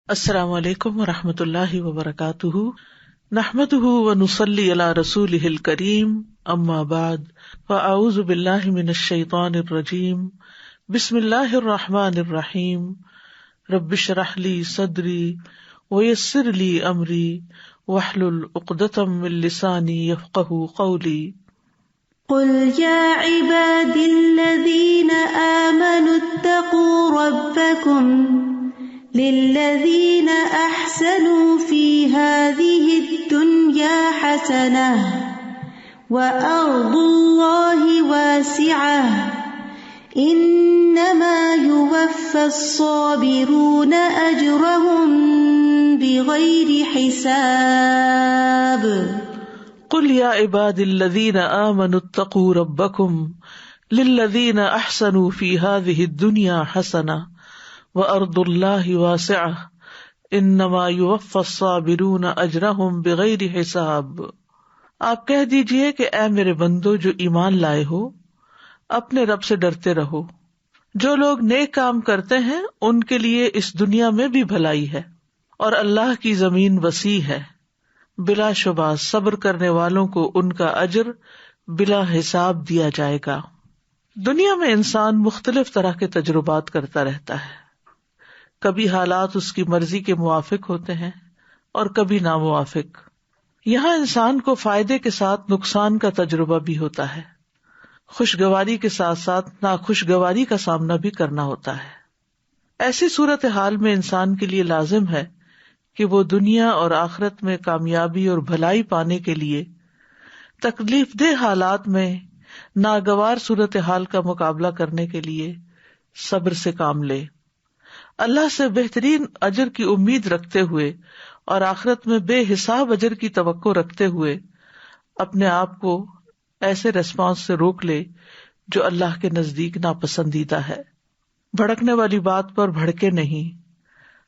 السلام علیکم ورحمۃ اللہ وبرکاتہ، نحمده ونصلی علی رسولہ الکریم، اما بعد فاعوذ باللہ من الشیطان الرجیم، بسم اللہ الرحمن الرحیم، رب اشرح لی صدری ویسر لی امری واحلل عقدۃ من لسانی یفقہوا قولی۔ قل یا عبادی الذین آمنوا اتقوا ربکم للذین احسنوا فی هذه الدنیا حسنة وارض اللہ واسعة انما یوفی الصابرون اجرهم بغیر حساب۔ قل یا عبادی الذین آمنوا اتقوا ربکم للذین احسنوا فی هذه الدنیا حسنة وَأَرْضُ اللَّهِ وَاسِعَةٌ إِنَّمَا يُوَفَّى الصَّابِرُونَ أَجْرَهُمْ بِغَيْرِ حِسَابٍ۔ آپ کہہ دیجئے کہ اے میرے بندو جو ایمان لائے ہو، اپنے رب سے ڈرتے رہو۔ جو لوگ نیک کام کرتے ہیں ان کے لیے اس دنیا میں بھی بھلائی ہے، اور اللہ کی زمین وسیع ہے، بلا شبہ صبر کرنے والوں کو ان کا اجر بلا حساب دیا جائے گا۔ دنیا میں انسان مختلف طرح کے تجربات کرتا رہتا ہے، کبھی حالات اس کی مرضی کے موافق ہوتے ہیں اور کبھی ناموافق۔ یہاں انسان کو فائدے کے ساتھ نقصان کا تجربہ بھی ہوتا ہے، خوشگواری کے ساتھ ساتھ ناخوشگواری کا سامنا بھی کرنا ہوتا ہے۔ ایسی صورتحال میں انسان کے لیے لازم ہے کہ وہ دنیا اور آخرت میں کامیابی اور بھلائی پانے کے لیے تکلیف دہ حالات میں ناگوار صورتحال کا مقابلہ کرنے کے لیے صبر سے کام لے، اللہ سے بہترین اجر کی امید رکھتے ہوئے اور آخرت میں بے حساب اجر کی توقع رکھتے ہوئے اپنے آپ کو ایسے ریسپانس سے روک لے جو اللہ کے نزدیک ناپسندیدہ ہے۔ بھڑکنے والی بات پر بھڑکے نہیں،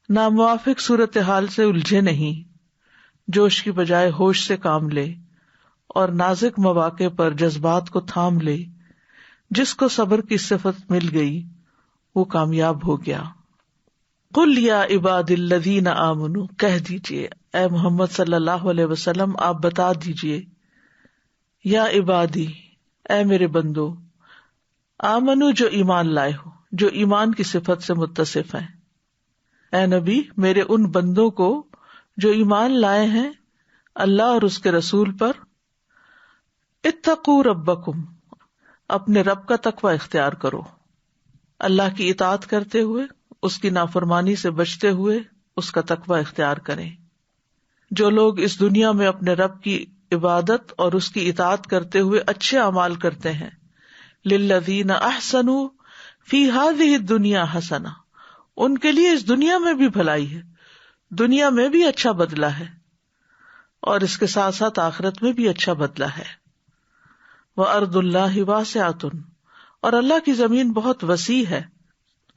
ناموافق صورتحال سے الجھے نہیں، جوش کی بجائے ہوش سے کام لے اور نازک مواقع پر جذبات کو تھام لے۔ جس کو صبر کی صفت مل گئی وہ کامیاب ہو گیا۔ قل یا عباد الذین آمنوا، کہہ دیجئے اے محمد صلی اللہ علیہ وسلم، آپ بتا دیجئے، یا عبادی، اے میرے بندو، آمنو جو ایمان لائے ہو، جو ایمان کی صفت سے متصف ہیں۔ اے نبی، میرے ان بندوں کو جو ایمان لائے ہیں اللہ اور اس کے رسول پر، اتقوا ربکم، اپنے رب کا تقوی اختیار کرو، اللہ کی اطاعت کرتے ہوئے، اس کی نافرمانی سے بچتے ہوئے اس کا تقوی اختیار کریں۔ جو لوگ اس دنیا میں اپنے رب کی عبادت اور اس کی اطاعت کرتے ہوئے اچھے اعمال کرتے ہیں، للذین احسنوا فی ہذہ الدنیا حسنہ، ان کے لیے اس دنیا میں بھی بھلائی ہے، دنیا میں بھی اچھا بدلہ ہے، اور اس کے ساتھ ساتھ آخرت میں بھی اچھا بدلہ ہے۔ وَأَرْضُ اللَّهِ وَاسِعَةٌ، اور اللہ کی زمین بہت وسیع ہے۔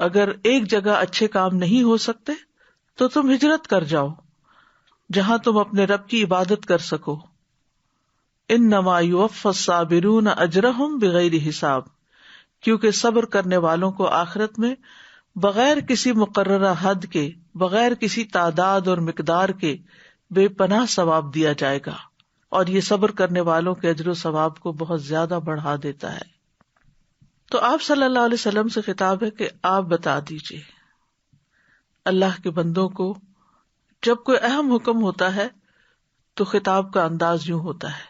اگر ایک جگہ اچھے کام نہیں ہو سکتے تو تم ہجرت کر جاؤ جہاں تم اپنے رب کی عبادت کر سکو۔ انما یوفی الصابرون اجرہم بغیر حساب، کیونکہ صبر کرنے والوں کو آخرت میں بغیر کسی مقررہ حد کے، بغیر کسی تعداد اور مقدار کے بے پناہ ثواب دیا جائے گا، اور یہ صبر کرنے والوں کے اجر و ثواب کو بہت زیادہ بڑھا دیتا ہے۔ تو آپ صلی اللہ علیہ وسلم سے خطاب ہے کہ آپ بتا دیجئے اللہ کے بندوں کو، جب کوئی اہم حکم ہوتا ہے تو خطاب کا انداز یوں ہوتا ہے،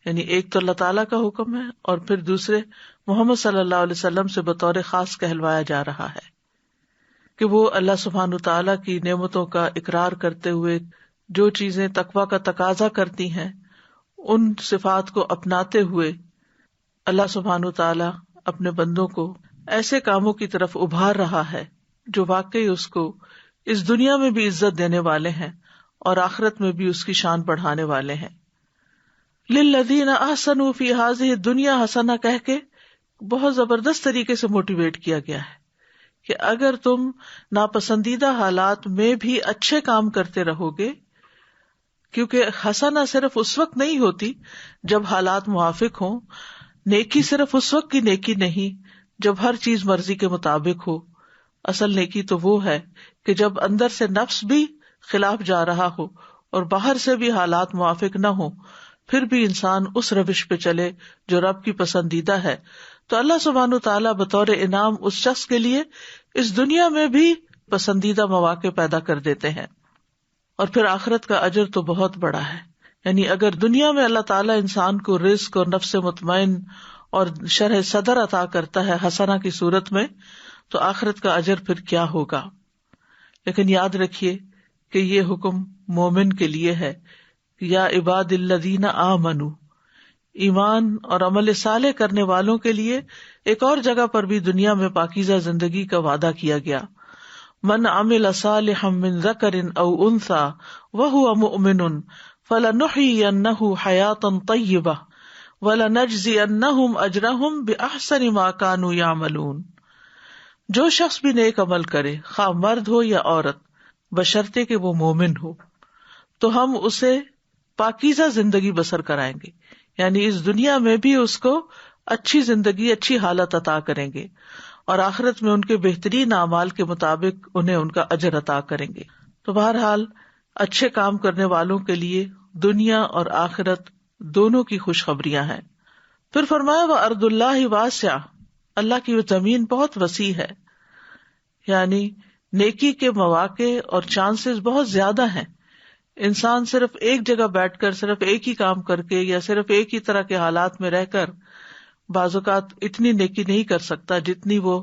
یعنی ایک تو اللہ تعالیٰ کا حکم ہے اور پھر دوسرے محمد صلی اللہ علیہ وسلم سے بطور خاص کہلوایا جا رہا ہے کہ وہ اللہ سبحانہ تعالیٰ کی نعمتوں کا اقرار کرتے ہوئے جو چیزیں تقویٰ کا تقاضا کرتی ہیں ان صفات کو اپناتے ہوئے اللہ سبحانہ تعالیٰ اپنے بندوں کو ایسے کاموں کی طرف ابھار رہا ہے جو واقعی اس کو اس دنیا میں بھی عزت دینے والے ہیں اور آخرت میں بھی اس کی شان بڑھانے والے ہیں۔ للذین احسنوا فی ہذہ الدنیا حسنہ کہہ کے بہت زبردست طریقے سے موٹیویٹ کیا گیا ہے کہ اگر تم ناپسندیدہ حالات میں بھی اچھے کام کرتے رہو گے، کیونکہ حسنہ صرف اس وقت نہیں ہوتی جب حالات موافق ہوں، نیکی صرف اس وقت کی نیکی نہیں جب ہر چیز مرضی کے مطابق ہو، اصل نیکی تو وہ ہے کہ جب اندر سے نفس بھی خلاف جا رہا ہو اور باہر سے بھی حالات موافق نہ ہو، پھر بھی انسان اس روش پہ چلے جو رب کی پسندیدہ ہے، تو اللہ سبحانہ وتعالیٰ بطور انعام اس شخص کے لیے اس دنیا میں بھی پسندیدہ مواقع پیدا کر دیتے ہیں، اور پھر آخرت کا اجر تو بہت بڑا ہے۔ یعنی اگر دنیا میں اللہ تعالیٰ انسان کو رزق اور نفس مطمئن اور شرح صدر عطا کرتا ہے حسنہ کی صورت میں، تو آخرت کا اجر پھر کیا ہوگا۔ لیکن یاد رکھیے کہ یہ حکم مومن کے لیے ہے، یا عباد الذین آمنوا، ایمان اور عمل صالح کرنے والوں کے لیے ایک اور جگہ پر بھی دنیا میں پاکیزہ زندگی کا وعدہ کیا گیا۔ من عمل صالحا من ذکر او انثی وہو مؤمن فلنحیینہ حیاۃ طیبہ وَلَنَجْزِيَنَّهُمْ أَجْرَهُمْ بِأَحْسَنِ مَا كَانُوا يَعْمَلُونَ۔ جو شخص بھی نیک عمل کرے، خواہ مرد ہو یا عورت، بشرطے کہ وہ مومن ہو، تو ہم اسے پاکیزہ زندگی بسر کرائیں گے، یعنی اس دنیا میں بھی اس کو اچھی زندگی، اچھی حالت عطا کریں گے، اور آخرت میں ان کے بہترین اعمال کے مطابق انہیں ان کا اجر عطا کریں گے۔ تو بہرحال اچھے کام کرنے والوں کے لیے دنیا اور آخرت دونوں کی خوشخبریاں ہیں۔ پھر فرمایا وَأَرْضُ اللَّهِ وَاسِعَةٌ، اللہ کی زمین بہت وسیع ہے، یعنی نیکی کے مواقع اور چانسز بہت زیادہ ہیں۔ انسان صرف ایک جگہ بیٹھ کر صرف ایک ہی کام کر کے یا صرف ایک ہی طرح کے حالات میں رہ کر بعض اوقات اتنی نیکی نہیں کر سکتا جتنی وہ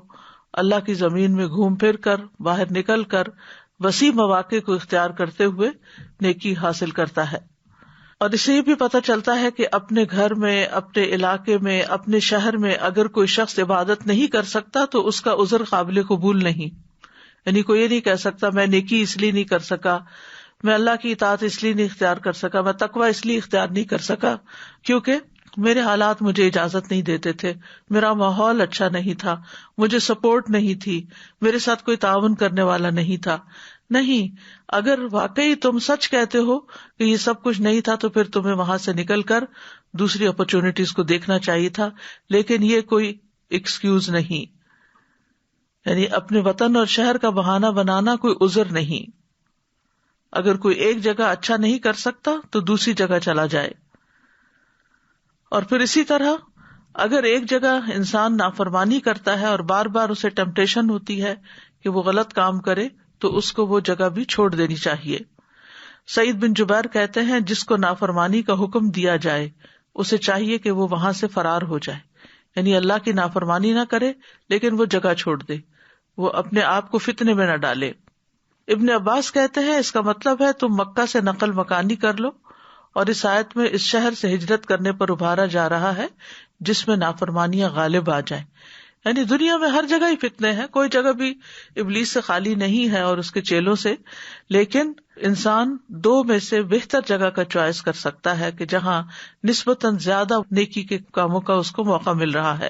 اللہ کی زمین میں گھوم پھر کر، باہر نکل کر وسیع مواقع کو اختیار کرتے ہوئے نیکی حاصل کرتا ہے۔ اور اس سے یہ بھی پتہ چلتا ہے کہ اپنے گھر میں، اپنے علاقے میں، اپنے شہر میں اگر کوئی شخص عبادت نہیں کر سکتا تو اس کا عذر قابل قبول نہیں۔ یعنی کوئی یہ نہیں کہہ سکتا میں نیکی اس لیے نہیں کر سکا، میں اللہ کی اطاعت اس لیے نہیں اختیار کر سکا، میں تقوی اس لیے اختیار نہیں کر سکا کیونکہ میرے حالات مجھے اجازت نہیں دیتے تھے، میرا ماحول اچھا نہیں تھا، مجھے سپورٹ نہیں تھی، میرے ساتھ کوئی تعاون کرنے والا نہیں تھا۔ نہیں، اگر واقعی تم سچ کہتے ہو کہ یہ سب کچھ نہیں تھا تو پھر تمہیں وہاں سے نکل کر دوسری اپرچونٹیز کو دیکھنا چاہیے تھا، لیکن یہ کوئی ایکسکیوز نہیں، یعنی اپنے وطن اور شہر کا بہانہ بنانا کوئی عذر نہیں۔ اگر کوئی ایک جگہ اچھا نہیں کر سکتا تو دوسری جگہ چلا جائے، اور پھر اسی طرح اگر ایک جگہ انسان نافرمانی کرتا ہے اور بار بار اسے ٹیمپٹیشن ہوتی ہے کہ وہ غلط کام کرے تو اس کو وہ جگہ بھی چھوڑ دینی چاہیے۔ سعید بن جبیر کہتے ہیں جس کو نافرمانی کا حکم دیا جائے اسے چاہیے کہ وہ وہاں سے فرار ہو جائے، یعنی اللہ کی نافرمانی نہ کرے لیکن وہ جگہ چھوڑ دے، وہ اپنے آپ کو فتنے میں نہ ڈالے۔ ابن عباس کہتے ہیں اس کا مطلب ہے تم مکہ سے نقل مکانی کر لو، اور اس آیت میں اس شہر سے ہجرت کرنے پر ابھارا جا رہا ہے جس میں نافرمانیاں غالب آ جائیں۔ یعنی دنیا میں ہر جگہ ہی فتنے ہیں، کوئی جگہ بھی ابلیس سے خالی نہیں ہے اور اس کے چیلوں سے، لیکن انسان دو میں سے بہتر جگہ کا چوائس کر سکتا ہے کہ جہاں نسبتاً زیادہ نیکی کے کاموں کا اس کو موقع مل رہا ہے۔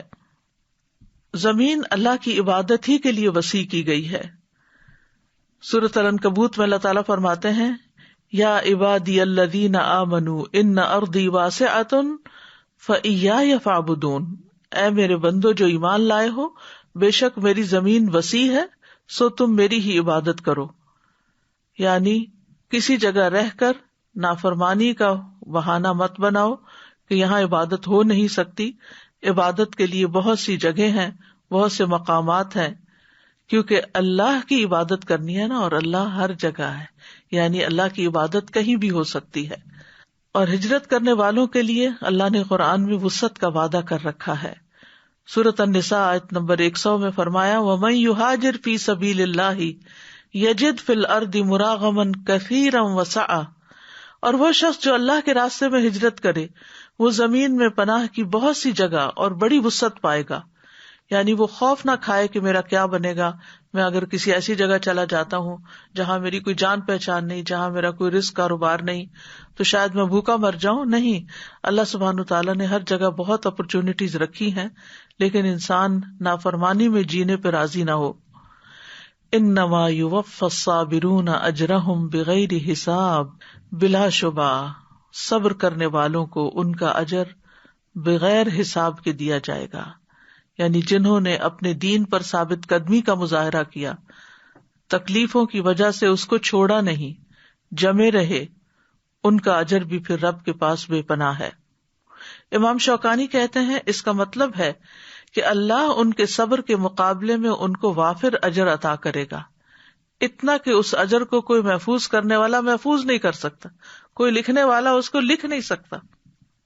زمین اللہ کی عبادت ہی کے لیے وسیع کی گئی ہے۔ سورۃ العنکبوت میں اللہ تعالیٰ فرماتے ہیں یا عبادی الذین آمنوا ان ارضی واسعۃ فإیایا فاعبدون، اے میرے بندو جو ایمان لائے ہو، بے شک میری زمین وسیع ہے سو تم میری ہی عبادت کرو۔ یعنی کسی جگہ رہ کر نافرمانی کا بہانہ مت بناؤ کہ یہاں عبادت ہو نہیں سکتی۔ عبادت کے لیے بہت سی جگہ ہیں، بہت سے مقامات ہیں، کیونکہ اللہ کی عبادت کرنی ہے نا، اور اللہ ہر جگہ ہے، یعنی اللہ کی عبادت کہیں بھی ہو سکتی ہے۔ اور ہجرت کرنے والوں کے لیے اللہ نے قرآن میں وسعت کا وعدہ کر رکھا ہے۔ سورۃ النساء آیت نمبر 100 میں فرمایا وَمَن يُهَاجِرْ فِي سَبِيلِ اللَّهِ يَجِدْ فِي الْأَرْضِ مُرَاغَمًا كَثِيرًا وَسَعًا، اور وہ شخص جو اللہ کے راستے میں ہجرت کرے وہ زمین میں پناہ کی بہت سی جگہ اور بڑی وسعت پائے گا۔ یعنی وہ خوف نہ کھائے کہ میرا کیا بنے گا، میں اگر کسی ایسی جگہ چلا جاتا ہوں جہاں میری کوئی جان پہچان نہیں، جہاں میرا کوئی رزق کاروبار نہیں، تو شاید میں بھوکا مر جاؤں۔ نہیں، اللہ سبحانہ تعالیٰ نے ہر جگہ بہت اپرچونٹیز رکھی ہیں، لیکن انسان نافرمانی میں جینے پہ راضی نہ ہو۔ انما یوفی الصابرون اجرہم بغیر حساب، بلا شبہ صبر کرنے والوں کو ان کا اجر بغیر حساب کے دیا جائے گا، یعنی جنہوں نے اپنے دین پر ثابت قدمی کا مظاہرہ کیا، تکلیفوں کی وجہ سے اس کو چھوڑا نہیں، جمے رہے، ان کا اجر بھی پھر رب کے پاس بے پناہ ہے۔ امام شوکانی کہتے ہیں اس کا مطلب ہے کہ اللہ ان کے صبر کے مقابلے میں ان کو وافر اجر عطا کرے گا، اتنا کہ اس اجر کو کوئی محفوظ کرنے والا محفوظ نہیں کر سکتا، کوئی لکھنے والا اس کو لکھ نہیں سکتا،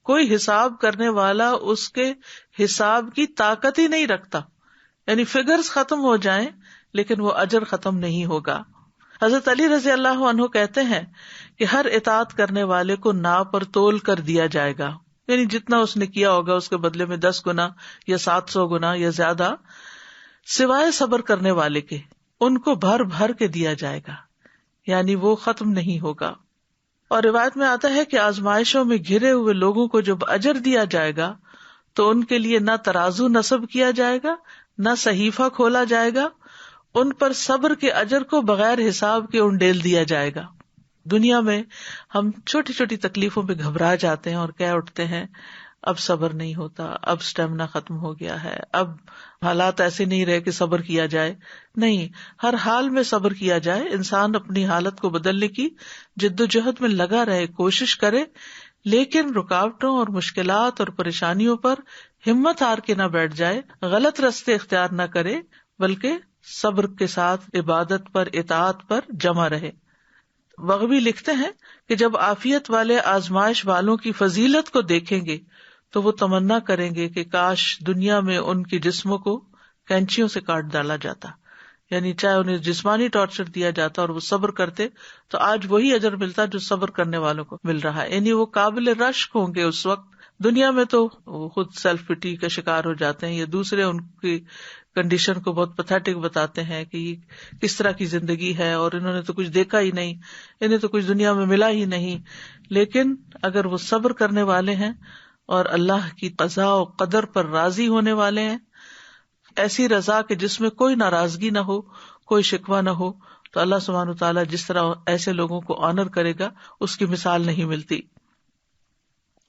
کوئی حساب کرنے والا اس کے حساب کی طاقت ہی نہیں رکھتا، یعنی فگرز ختم ہو جائیں لیکن وہ اجر ختم نہیں ہوگا۔ حضرت علی رضی اللہ عنہ کہتے ہیں کہ ہر اطاعت کرنے والے کو ناپ پر تول کر دیا جائے گا، یعنی جتنا اس نے کیا ہوگا اس کے بدلے میں 10 گنا یا 700 گنا یا زیادہ، سوائے صبر کرنے والے کے، ان کو بھر بھر کے دیا جائے گا، یعنی وہ ختم نہیں ہوگا۔ اور روایت میں آتا ہے کہ آزمائشوں میں گھرے ہوئے لوگوں کو جب اجر دیا جائے گا تو ان کے لیے نہ ترازو نصب کیا جائے گا، نہ صحیفہ کھولا جائے گا، ان پر صبر کے اجر کو بغیر حساب کے انڈیل دیا جائے گا۔ دنیا میں ہم چھوٹی چھوٹی تکلیفوں پہ گھبرا جاتے ہیں اور کہہ اٹھتے ہیں اب صبر نہیں ہوتا، اب اسٹیمنا ختم ہو گیا ہے، اب حالات ایسے نہیں رہے کہ صبر کیا جائے۔ نہیں، ہر حال میں صبر کیا جائے، انسان اپنی حالت کو بدلنے کی جدوجہد میں لگا رہے، کوشش کرے، لیکن رکاوٹوں اور مشکلات اور پریشانیوں پر ہمت ہار کے نہ بیٹھ جائے، غلط راستے اختیار نہ کرے، بلکہ صبر کے ساتھ عبادت پر، اطاعت پر جمع رہے۔ بغوی لکھتے ہیں کہ جب عافیت والے آزمائش والوں کی فضیلت کو دیکھیں گے تو وہ تمنا کریں گے کہ کاش دنیا میں ان کے جسموں کو کینچیوں سے کاٹ ڈالا جاتا، یعنی چاہے انہیں جسمانی ٹارچر دیا جاتا اور وہ صبر کرتے تو آج وہی اجر ملتا جو صبر کرنے والوں کو مل رہا ہے، یعنی وہ قابل رشک ہوں گے اس وقت۔ دنیا میں تو وہ خود سیلف پٹی کا شکار ہو جاتے ہیں یا دوسرے ان کی کنڈیشن کو بہت پیتھیٹک بتاتے ہیں کہ یہ کس طرح کی زندگی ہے اور انہوں نے تو کچھ دیکھا ہی نہیں، انہیں تو کچھ دنیا میں ملا ہی نہیں۔ لیکن اگر وہ صبر کرنے والے ہیں اور اللہ کی قضاء و قدر پر راضی ہونے والے ہیں، ایسی رضا کہ جس میں کوئی ناراضگی نہ ہو، کوئی شکوہ نہ ہو، تو اللہ سبحانہ وتعالیٰ جس طرح ایسے لوگوں کو آنر کرے گا اس کی مثال نہیں ملتی۔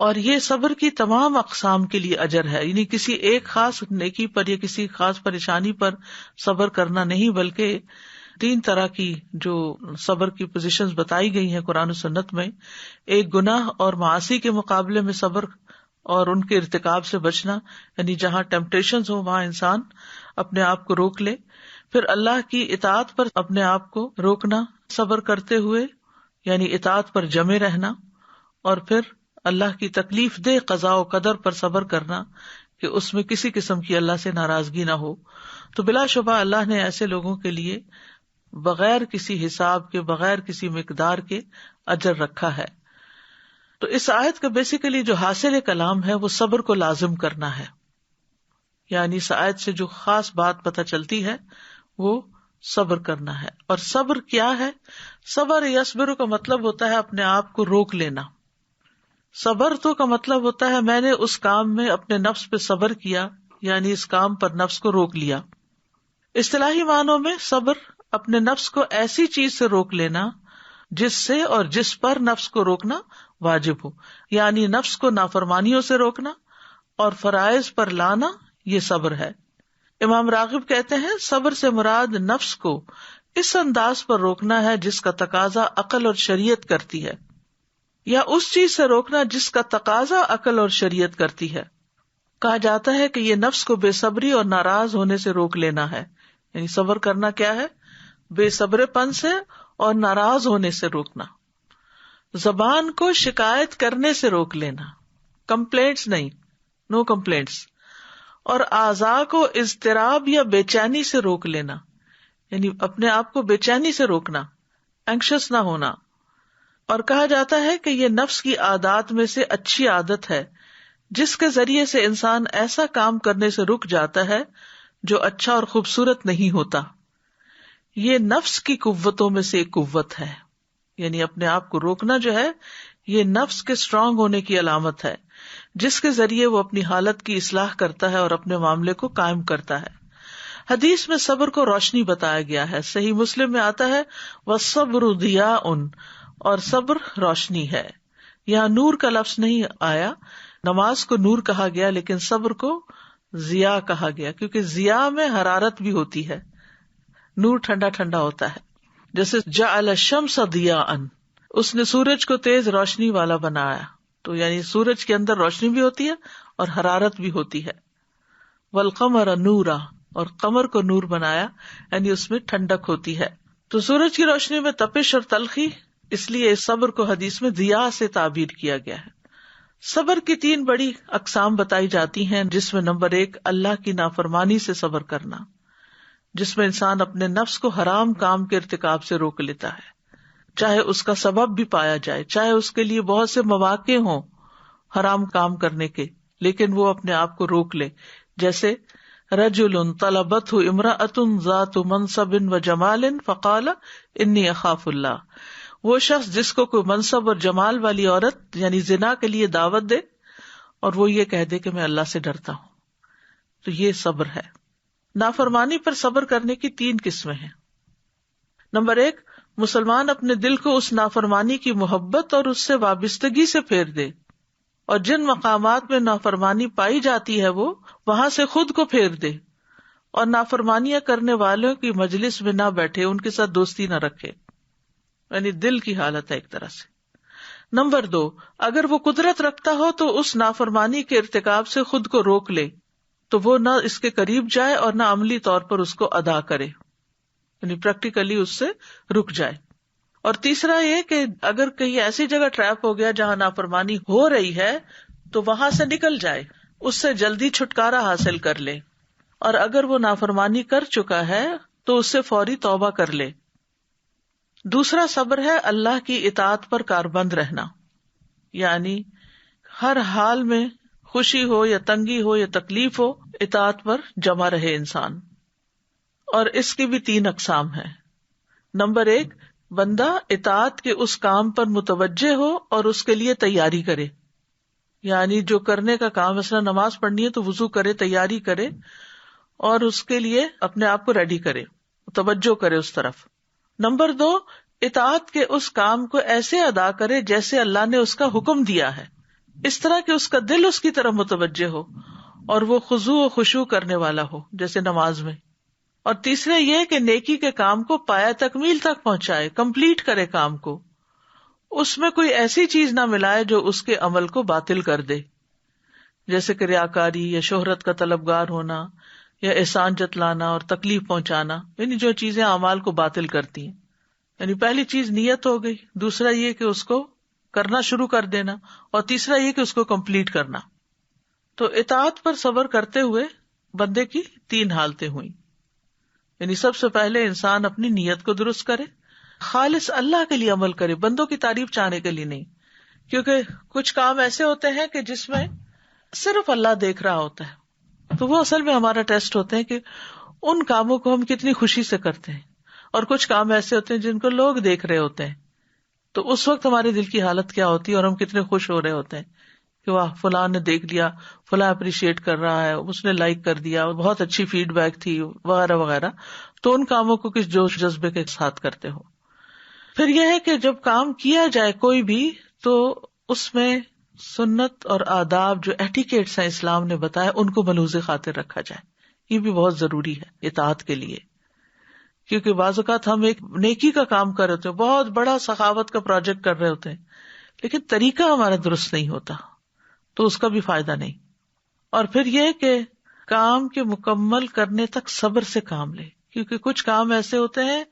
اور یہ صبر کی تمام اقسام کے لیے اجر ہے، یعنی کسی ایک خاص نیکی پر یا کسی خاص پریشانی پر صبر کرنا نہیں، بلکہ 3 طرح کی جو صبر کی پوزیشنز بتائی گئی ہیں قرآن و سنت میں۔ ایک گناہ اور معاصی کے مقابلے میں صبر اور ان کے ارتکاب سے بچنا، یعنی جہاں ٹیمپٹیشنز ہو وہاں انسان اپنے آپ کو روک لے۔ پھر اللہ کی اطاعت پر اپنے آپ کو روکنا صبر کرتے ہوئے، یعنی اطاعت پر جمے رہنا۔ اور پھر اللہ کی تکلیف دہ قضاء و قدر پر صبر کرنا کہ اس میں کسی قسم کی اللہ سے ناراضگی نہ ہو۔ تو بلا شبہ اللہ نے ایسے لوگوں کے لیے بغیر کسی حساب کے، بغیر کسی مقدار کے اجر رکھا ہے۔ تو اس آیت کا بیسیکلی جو حاصل کلام ہے وہ صبر کو لازم کرنا ہے، یعنی اس آیت سے جو خاص بات پتہ چلتی ہے وہ صبر کرنا ہے۔ اور صبر کیا ہے؟ صبر یصبر کا مطلب ہوتا ہے اپنے آپ کو روک لینا۔ صبر تو کا مطلب ہوتا ہے میں نے اس کام میں اپنے نفس پہ صبر کیا، یعنی اس کام پر نفس کو روک لیا۔ اصطلاحی معنوں میں صبر اپنے نفس کو ایسی چیز سے روک لینا جس سے اور جس پر نفس کو روکنا واجب ہو، یعنی نفس کو نافرمانیوں سے روکنا اور فرائض پر لانا، یہ صبر ہے۔ امام راغب کہتے ہیں صبر سے مراد نفس کو اس انداز پر روکنا ہے جس کا تقاضا عقل اور شریعت کرتی ہے، یا اس چیز سے روکنا جس کا تقاضا عقل اور شریعت کرتی ہے۔ کہا جاتا ہے کہ یہ نفس کو بے صبری اور ناراض ہونے سے روک لینا ہے، یعنی صبر کرنا کیا ہے؟ بے صبرے پن سے اور ناراض ہونے سے روکنا۔ زبان کو شکایت کرنے سے روک لینا، کمپلینٹس نہیں، نو کمپلینٹس۔ اور اعضاء کو اضطراب یا بے چینی سے روک لینا، یعنی اپنے آپ کو بے چینی سے روکنا، اینکشس نہ ہونا۔ اور کہا جاتا ہے کہ یہ نفس کی عادات میں سے اچھی عادت ہے جس کے ذریعے سے انسان ایسا کام کرنے سے رک جاتا ہے جو اچھا اور خوبصورت نہیں ہوتا۔ یہ نفس کی قوتوں میں سے ایک قوت ہے، یعنی اپنے آپ کو روکنا جو ہے یہ نفس کے اسٹرانگ ہونے کی علامت ہے، جس کے ذریعے وہ اپنی حالت کی اصلاح کرتا ہے اور اپنے معاملے کو قائم کرتا ہے۔ حدیث میں صبر کو روشنی بتایا گیا ہے، صحیح مسلم میں آتا ہے وَالصَّبْرُ ضِيَاءٌ، اور صبر روشنی ہے۔ یہاں نور کا لفظ نہیں آیا، نماز کو نور کہا گیا لیکن صبر کو ضیاء کہا گیا کیونکہ ضیاء میں حرارت بھی ہوتی ہے، نور ٹھنڈا ٹھنڈا ہوتا ہے. جیسے جعل الشمس ضیاء، اس نے سورج کو تیز روشنی والا بنایا، تو یعنی سورج کے اندر روشنی بھی ہوتی ہے اور حرارت بھی ہوتی ہے. والقمر نورا، اور قمر کو نور بنایا یعنی اس میں ٹھنڈک ہوتی ہے. تو سورج کی روشنی میں تپش اور تلخی، اس لیے اس صبر کو حدیث میں ضیاء سے تعبیر کیا گیا ہے. صبر کی 3 بڑی اقسام بتائی جاتی ہیں، جس میں نمبر 1 اللہ کی نافرمانی سے صبر کرنا، جس میں انسان اپنے نفس کو حرام کام کے ارتکاب سے روک لیتا ہے، چاہے اس کا سبب بھی پایا جائے، چاہے اس کے لیے بہت سے مواقع ہوں حرام کام کرنے کے، لیکن وہ اپنے آپ کو روک لے. جیسے رجل طلبته امرأة ذات منصب و جمال فقال انی اخاف اللہ، وہ شخص جس کو کوئی منصب اور جمال والی عورت یعنی زنا کے لیے دعوت دے اور وہ یہ کہہ دے کہ میں اللہ سے ڈرتا ہوں. تو یہ صبر ہے. نافرمانی پر صبر کرنے کی 3 قسمیں ہیں. نمبر 1، مسلمان اپنے دل کو اس نافرمانی کی محبت اور اس سے وابستگی سے پھیر دے، اور جن مقامات میں نافرمانی پائی جاتی ہے وہ وہاں سے خود کو پھیر دے، اور نافرمانیاں کرنے والوں کی مجلس میں نہ بیٹھے، ان کے ساتھ دوستی نہ رکھے. یعنی دل کی حالت ہے ایک طرح سے. نمبر 2، اگر وہ قدرت رکھتا ہو تو اس نافرمانی کے ارتکاب سے خود کو روک لے، تو وہ نہ اس کے قریب جائے اور نہ عملی طور پر اس کو ادا کرے، یعنی پریکٹیکلی اس سے رک جائے. اور تیسرا یہ کہ اگر کہیں ایسی جگہ ٹریپ ہو گیا جہاں نافرمانی ہو رہی ہے تو وہاں سے نکل جائے، اس سے جلدی چھٹکارا حاصل کر لے، اور اگر وہ نافرمانی کر چکا ہے تو اس سے فوری توبہ کر لے. دوسرا صبر ہے اللہ کی اطاعت پر کاربند رہنا، یعنی ہر حال میں خوشی ہو یا تنگی ہو یا تکلیف ہو، اطاعت پر جمع رہے انسان. اور اس کی بھی 3 اقسام ہیں. نمبر 1، بندہ اطاعت کے اس کام پر متوجہ ہو اور اس کے لیے تیاری کرے، یعنی جو کرنے کا کام، مثلا نماز پڑھنی ہے تو وضو کرے، تیاری کرے اور اس کے لیے اپنے آپ کو ریڈی کرے، توجہ کرے اس طرف. نمبر 2، اطاعت کے اس کام کو ایسے ادا کرے جیسے اللہ نے اس کا حکم دیا ہے، اس طرح کہ اس کا دل اس کی طرف متوجہ ہو اور وہ خضوع و خشوع کرنے والا ہو جیسے نماز میں. اور تیسرے یہ کہ نیکی کے کام کو پایہ تکمیل تک پہنچائے، کمپلیٹ کرے کام کو، اس میں کوئی ایسی چیز نہ ملائے جو اس کے عمل کو باطل کر دے، جیسے کہ ریاکاری یا شہرت کا طلبگار ہونا یا احسان جتلانا اور تکلیف پہنچانا، یعنی جو چیزیں اعمال کو باطل کرتی ہیں. یعنی پہلی چیز نیت ہو گئی، دوسرا یہ کہ اس کو کرنا شروع کر دینا، اور تیسرا یہ کہ اس کو کمپلیٹ کرنا. تو اطاعت پر صبر کرتے ہوئے بندے کی 3 حالتیں ہوئیں. یعنی سب سے پہلے انسان اپنی نیت کو درست کرے، خالص اللہ کے لیے عمل کرے، بندوں کی تعریف چاہنے کے لیے نہیں. کیونکہ کچھ کام ایسے ہوتے ہیں کہ جس میں صرف اللہ دیکھ رہا ہوتا ہے، تو وہ اصل میں ہمارا ٹیسٹ ہوتے ہیں کہ ان کاموں کو ہم کتنی خوشی سے کرتے ہیں. اور کچھ کام ایسے ہوتے ہیں جن کو لوگ دیکھ رہے ہوتے ہیں، تو اس وقت ہمارے دل کی حالت کیا ہوتی ہے اور ہم کتنے خوش ہو رہے ہوتے ہیں کہ واہ فلاں نے دیکھ لیا، فلاں اپریشیٹ کر رہا ہے، اس نے لائک کر دیا، بہت اچھی فیڈ بیک تھی وغیرہ وغیرہ. تو ان کاموں کو کس جوش جذبے کے ساتھ کرتے ہو. پھر یہ ہے کہ جب کام کیا جائے کوئی بھی تو اس میں سنت اور آداب جو ایٹیکیٹس ہیں اسلام نے بتایا ان کو ملحوظ خاطر رکھا جائے. یہ بھی بہت ضروری ہے اطاعت کے لیے، کیونکہ بعض اوقات ہم ایک نیکی کا کام کر رہے ہوتے ہیں، بہت بڑا سخاوت کا پروجیکٹ کر رہے ہوتے ہیں، لیکن طریقہ ہمارا درست نہیں ہوتا تو اس کا بھی فائدہ نہیں. اور پھر یہ کہ کام کے مکمل کرنے تک صبر سے کام لے، کیونکہ کچھ کام ایسے ہوتے ہیں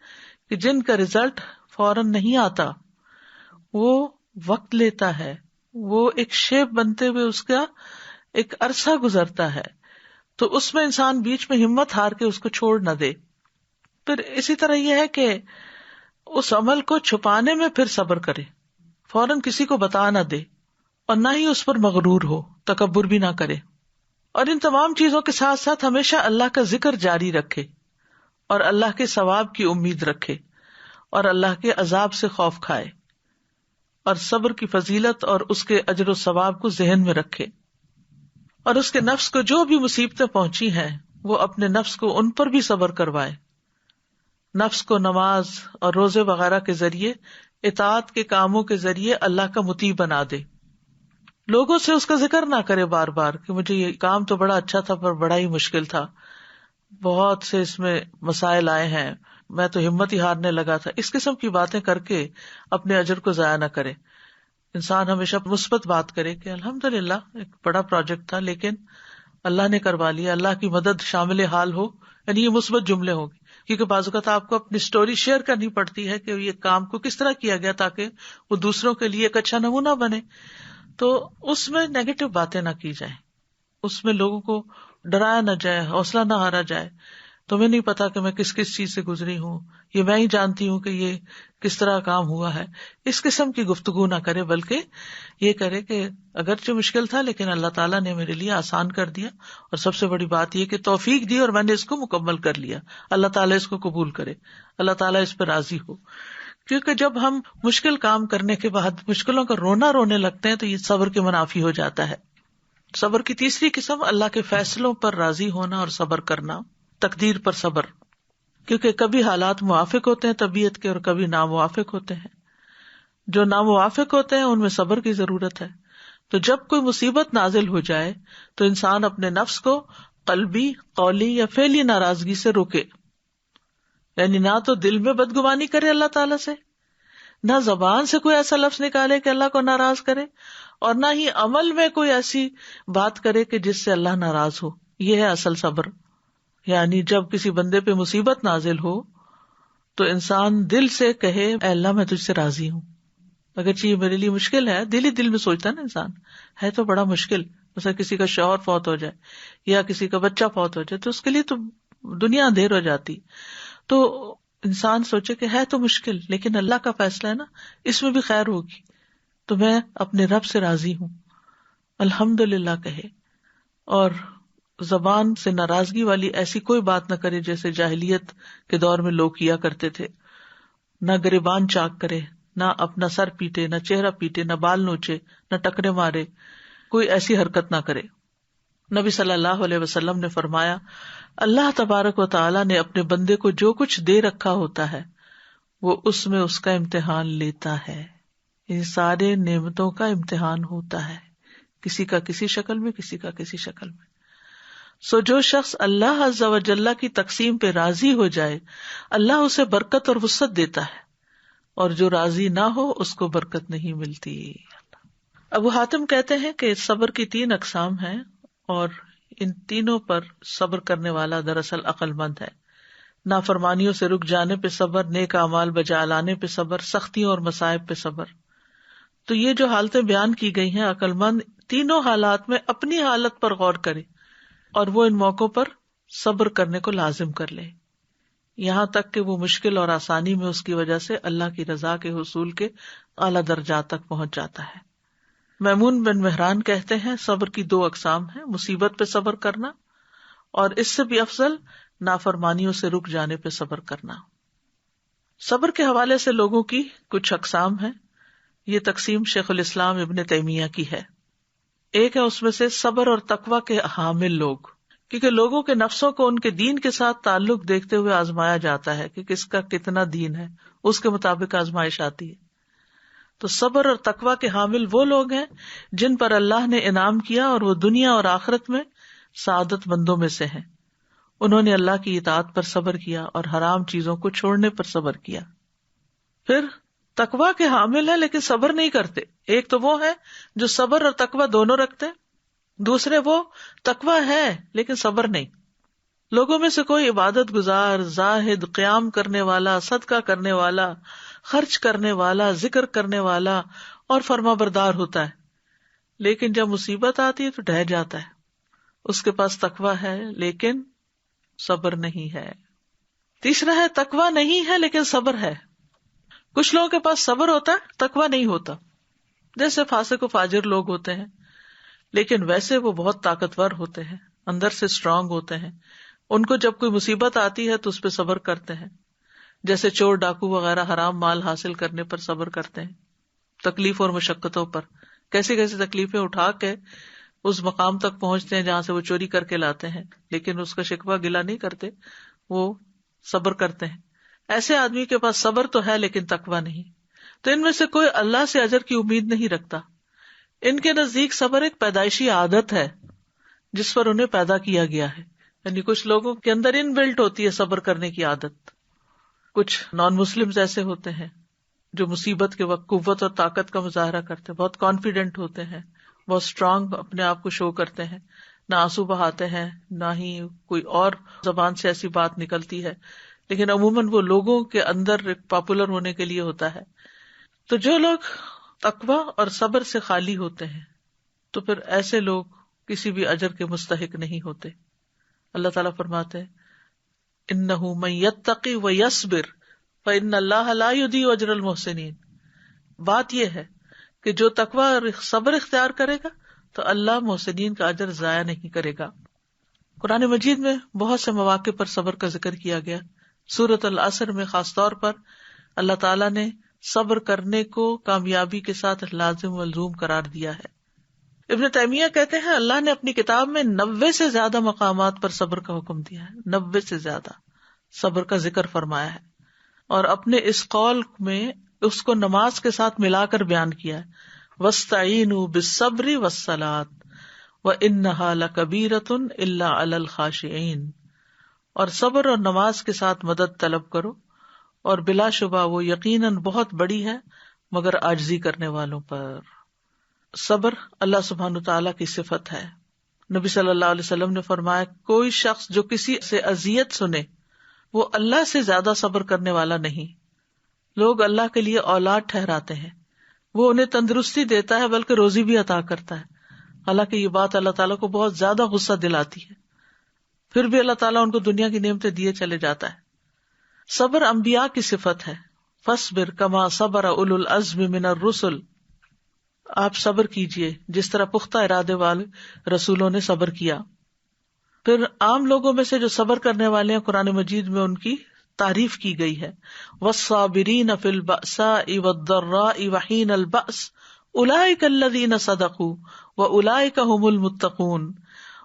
کہ جن کا رزلٹ فوراً نہیں آتا، وہ وقت لیتا ہے، وہ ایک شیپ بنتے ہوئے اس کا ایک عرصہ گزرتا ہے، تو اس میں انسان بیچ میں ہمت ہار کے اس کو چھوڑ نہ دے. پھر اسی طرح یہ ہے کہ اس عمل کو چھپانے میں پھر صبر کرے، فوراً کسی کو بتا نہ دے اور نہ ہی اس پر مغرور ہو، تکبر بھی نہ کرے. اور ان تمام چیزوں کے ساتھ ساتھ ہمیشہ اللہ کا ذکر جاری رکھے اور اللہ کے ثواب کی امید رکھے اور اللہ کے عذاب سے خوف کھائے، اور صبر کی فضیلت اور اس کے اجر و ثواب کو ذہن میں رکھے. اور اس کے نفس کو جو بھی مصیبتیں پہنچی ہیں وہ اپنے نفس کو ان پر بھی صبر کروائے، نفس کو نماز اور روزے وغیرہ کے ذریعے، اطاعت کے کاموں کے ذریعے اللہ کا مطیع بنا دے. لوگوں سے اس کا ذکر نہ کرے بار بار کہ مجھے یہ کام تو بڑا اچھا تھا پر بڑا ہی مشکل تھا، بہت سے اس میں مسائل آئے ہیں، میں تو ہمت ہی ہارنے لگا تھا. اس قسم کی باتیں کر کے اپنے اجر کو ضائع نہ کرے. انسان ہمیشہ مثبت بات کرے کہ الحمدللہ ایک بڑا پروجیکٹ تھا لیکن اللہ نے کروا لیا، اللہ کی مدد شامل حال ہو، یعنی یہ مثبت جملے ہوں گے. کیونکہ بعض اوقات آپ کو اپنی سٹوری شیئر کرنی پڑتی ہے کہ یہ کام کو کس طرح کیا گیا تاکہ وہ دوسروں کے لیے ایک اچھا نمونہ بنے. تو اس میں نیگیٹو باتیں نہ کی جائیں، اس میں لوگوں کو ڈرایا نہ جائے، حوصلہ نہ ہارا جائے. تمہیں نہیں پتا کہ میں کس کس چیز سے گزری ہوں، یہ میں ہی جانتی ہوں کہ یہ کس طرح کام ہوا ہے. اس قسم کی گفتگو نہ کرے، بلکہ یہ کرے کہ اگرچہ مشکل تھا لیکن اللہ تعالیٰ نے میرے لیے آسان کر دیا، اور سب سے بڑی بات یہ کہ توفیق دی اور میں نے اس کو مکمل کر لیا. اللہ تعالیٰ اس کو قبول کرے، اللہ تعالیٰ اس پہ راضی ہو. کیونکہ جب ہم مشکل کام کرنے کے بعد مشکلوں کا رونے لگتے ہیں تو یہ صبر کے منافی ہو جاتا ہے. صبر کی تیسری قسم اللہ کے فیصلوں پر راضی ہونا اور صبر کرنا، تقدیر پر صبر. کیونکہ کبھی حالات موافق ہوتے ہیں طبیعت کے اور کبھی ناموافق ہوتے ہیں. جو ناموافق ہوتے ہیں ان میں صبر کی ضرورت ہے. تو جب کوئی مصیبت نازل ہو جائے تو انسان اپنے نفس کو قلبی، قولی یا فعلی ناراضگی سے روکے. یعنی نہ تو دل میں بدگمانی کرے اللہ تعالیٰ سے، نہ زبان سے کوئی ایسا لفظ نکالے کہ اللہ کو ناراض کرے، اور نہ ہی عمل میں کوئی ایسی بات کرے کہ جس سے اللہ ناراض ہو. یہ ہے اصل صبر. یعنی جب کسی بندے پہ مصیبت نازل ہو تو انسان دل سے کہے اے اللہ میں تجھ سے راضی ہوں. اگرچہ یہ میرے لیے مشکل ہے، دل ہی دل میں سوچتا ہے نا انسان، ہے تو بڑا مشکل. مثلا کسی کا شوہر فوت ہو جائے یا کسی کا بچہ فوت ہو جائے تو اس کے لیے تو دنیا اندھیر ہو جاتی. تو انسان سوچے کہ ہے تو مشکل لیکن اللہ کا فیصلہ ہے نا، اس میں بھی خیر ہوگی، تو میں اپنے رب سے راضی ہوں، الحمدللہ کہے. اور زبان سے ناراضگی والی ایسی کوئی بات نہ کرے جیسے جاہلیت کے دور میں لوگ کیا کرتے تھے. نہ گریبان چاک کرے، نہ اپنا سر پیٹے، نہ چہرہ پیٹے، نہ بال نوچے، نہ ٹکرے مارے، کوئی ایسی حرکت نہ کرے. نبی صلی اللہ علیہ وسلم نے فرمایا اللہ تبارک و تعالی نے اپنے بندے کو جو کچھ دے رکھا ہوتا ہے وہ اس میں اس کا امتحان لیتا ہے. یہ سارے نعمتوں کا امتحان ہوتا ہے، کسی کا کسی شکل میں، کسی کا کسی شکل میں. سو جو شخص اللہ عز و جل کی تقسیم پہ راضی ہو جائے اللہ اسے برکت اور وسعت دیتا ہے، اور جو راضی نہ ہو اس کو برکت نہیں ملتی. ابو حاتم کہتے ہیں کہ صبر کی 3 اقسام ہیں اور ان تینوں پر صبر کرنے والا دراصل عقل مند ہے. نافرمانیوں سے رک جانے پہ صبر، نیک اعمال بجا لانے پہ صبر، سختیوں اور مصائب پہ صبر. تو یہ جو حالتیں بیان کی گئی ہیں، عقل مند تینوں حالات میں اپنی حالت پر غور کرے اور وہ ان موقعوں پر صبر کرنے کو لازم کر لے، یہاں تک کہ وہ مشکل اور آسانی میں اس کی وجہ سے اللہ کی رضا کے حصول کے اعلیٰ درجات تک پہنچ جاتا ہے. میمون بن مہران کہتے ہیں صبر کی 2 اقسام ہیں، مصیبت پہ صبر کرنا اور اس سے بھی افضل نافرمانیوں سے رک جانے پہ صبر کرنا. صبر کے حوالے سے لوگوں کی کچھ اقسام ہیں. یہ تقسیم شیخ الاسلام ابن تیمیہ کی ہے. ایک ہے اس میں سے صبر اور تقوی کے حامل لوگ، کیونکہ لوگوں کے نفسوں کو ان کے دین کے ساتھ تعلق دیکھتے ہوئے آزمایا جاتا ہے کہ کس کا کتنا دین ہے، اس کے مطابق آزمائش آتی ہے. تو صبر اور تقوی کے حامل وہ لوگ ہیں جن پر اللہ نے انعام کیا اور وہ دنیا اور آخرت میں سعادت مندوں میں سے ہیں. انہوں نے اللہ کی اطاعت پر صبر کیا اور حرام چیزوں کو چھوڑنے پر صبر کیا. پھر تقوی کے حامل ہیں لیکن صبر نہیں کرتے. ایک تو وہ ہے جو صبر اور تقوی دونوں رکھتے ہیں، دوسرے وہ تقوی ہے لیکن صبر نہیں. لوگوں میں سے کوئی عبادت گزار، زاہد، قیام کرنے والا، صدقہ کرنے والا، خرچ کرنے والا، ذکر کرنے والا اور فرما بردار ہوتا ہے، لیکن جب مصیبت آتی ہے تو ڈہ جاتا ہے. اس کے پاس تقوی ہے لیکن صبر نہیں ہے. تیسرا ہے تقوی نہیں ہے لیکن صبر ہے. کچھ لوگوں کے پاس صبر ہوتا ہے، تقوی نہیں ہوتا. جیسے فاسق و فاجر لوگ ہوتے ہیں لیکن ویسے وہ بہت طاقتور ہوتے ہیں، اندر سے اسٹرانگ ہوتے ہیں. ان کو جب کوئی مصیبت آتی ہے تو اس پہ صبر کرتے ہیں. جیسے چور ڈاکو وغیرہ حرام مال حاصل کرنے پر صبر کرتے ہیں، تکلیف اور مشقتوں پر. کیسی کیسی تکلیفیں اٹھا کے اس مقام تک پہنچتے ہیں جہاں سے وہ چوری کر کے لاتے ہیں، لیکن اس کا شکوہ گلہ نہیں کرتے، وہ صبر کرتے ہیں. ایسے آدمی کے پاس صبر تو ہے لیکن تقوی نہیں. تو ان میں سے کوئی اللہ سے اجر کی امید نہیں رکھتا. ان کے نزدیک صبر ایک پیدائشی عادت ہے جس پر انہیں پیدا کیا گیا ہے. یعنی کچھ لوگوں کے اندر ان بلٹ ہوتی ہے صبر کرنے کی عادت. کچھ نان مسلمز ایسے ہوتے ہیں جو مصیبت کے وقت قوت اور طاقت کا مظاہرہ کرتے ہیں, بہت کانفیڈنٹ ہوتے ہیں, بہت اسٹرانگ اپنے آپ کو شو کرتے ہیں, نہ آنسو بہاتے ہیں, نہ ہی کوئی اور زبان سے ایسی بات نکلتی ہے, لیکن عموماً وہ لوگوں کے اندر پاپولر ہونے کے لیے ہوتا ہے. تو جو لوگ تقویٰ اور صبر سے خالی ہوتے ہیں تو پھر ایسے لوگ کسی بھی اجر کے مستحق نہیں ہوتے. اللہ تعالیٰ فرماتے ہیں اِنَّهُ مَن يَتَّقِ وَيَصْبِرْ فَإِنَّ اللَّهَ لَا يُضِيعُ أَجْرَ الْمُحْسِنِينَ. بات یہ ہے کہ جو تقویٰ اور صبر اختیار کرے گا تو اللہ محسنین کا اجر ضائع نہیں کرے گا. قرآن مجید میں بہت سے مواقع پر صبر کا ذکر کیا گیا. سورۃ العصر میں خاص طور پر اللہ تعالیٰ نے صبر کرنے کو کامیابی کے ساتھ لازم و ملزوم قرار دیا ہے. ابن تیمیہ کہتے ہیں اللہ نے اپنی کتاب میں 90 سے زیادہ مقامات پر صبر کا حکم دیا ہے. 90 سے زیادہ صبر کا ذکر فرمایا ہے, اور اپنے اس قول میں اس کو نماز کے ساتھ ملا کر بیان کیا ہے. وَاسْتَعِینُوا بِالصَّبْرِ وَالصَّلَاةِ وَإِنَّهَا لَكَبِیرَةٌ إِلَّا عَلَى الْخَاشِعِینَ. اور صبر اور نماز کے ساتھ مدد طلب کرو, اور بلا شبہ وہ یقیناً بہت بڑی ہے مگر عاجزی کرنے والوں پر. صبر اللہ سبحانہ تعالیٰ کی صفت ہے. نبی صلی اللہ علیہ وسلم نے فرمایا کوئی شخص جو کسی سے اذیت سنے وہ اللہ سے زیادہ صبر کرنے والا نہیں. لوگ اللہ کے لیے اولاد ٹھہراتے ہیں, وہ انہیں تندرستی دیتا ہے بلکہ روزی بھی عطا کرتا ہے, حالانکہ یہ بات اللہ تعالیٰ کو بہت زیادہ غصہ دلاتی ہے, پھر بھی اللہ تعالیٰ ان کو دنیا کی نعمتیں دیے چلے جاتا ہے. صبر انبیاء کی صفت ہے. فاصبر کما صبر اولو العزم من الرسل. آپ صبر کیجئے جس طرح پختہ ارادے والے رسولوں نے صبر کیا. پھر عام لوگوں میں سے جو صبر کرنے والے ہیں قرآن مجید میں ان کی تعریف کی گئی ہے. والصابرین فی البأساء والضراء وحین البأس اولئک الذین صدقوا واولئک هم المتقون.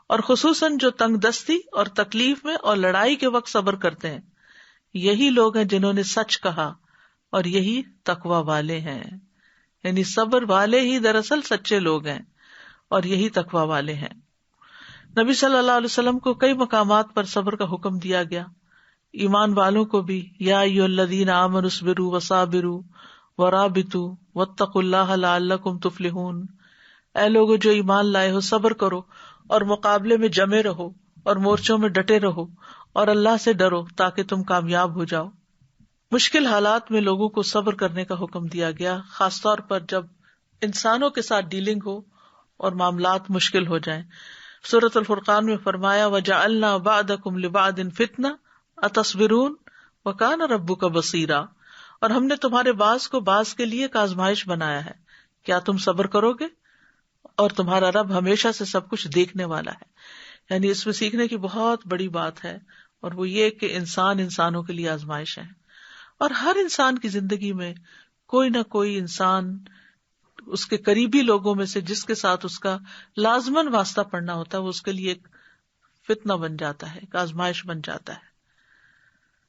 اور خصوصاً جو تنگ دستی اور تکلیف میں اور لڑائی کے وقت صبر کرتے ہیں, یہی لوگ ہیں جنہوں نے سچ کہا اور یہی تقوی والے ہیں. یعنی صبر والے ہی دراصل سچے لوگ ہیں اور یہی تقوی والے ہیں. نبی صلی اللہ علیہ وسلم کو کئی مقامات پر صبر کا حکم دیا گیا. ایمان والوں کو بھی یا ایھا الذین آمنوا اصبروا وصابروا ورابطوا واتقوا اللہ لعلکم تفلحون. اے لوگو جو ایمان لائے ہو, صبر کرو اور مقابلے میں جمے رہو اور مورچوں میں ڈٹے رہو اور اللہ سے ڈرو تاکہ تم کامیاب ہو جاؤ. مشکل حالات میں لوگوں کو صبر کرنے کا حکم دیا گیا, خاص طور پر جب انسانوں کے ساتھ ڈیلنگ ہو اور معاملات مشکل ہو جائیں. سورۃ الفرقان میں فرمایا وَجَعَلْنَا بَعْضَكُمْ لِبَعْضٍ فِتْنَةً أَتَصْبِرُونَ وَكَانَ رَبُّكَ بَصِيرًا. اور ہم نے تمہارے بعض کو بعض کے لیے ایک آزمائش بنایا ہے, کیا تم صبر کرو گے؟ اور تمہارا رب ہمیشہ سے سب کچھ دیکھنے والا ہے. یعنی اس میں سیکھنے کی بہت بڑی بات ہے, اور وہ یہ کہ انسان انسانوں کے لیے آزمائش ہے, اور ہر انسان کی زندگی میں کوئی نہ کوئی انسان اس کے قریبی لوگوں میں سے جس کے ساتھ اس کا لازماً واسطہ پڑنا ہوتا ہے, وہ اس کے لیے ایک فتنہ بن جاتا ہے, ایک آزمائش بن جاتا ہے.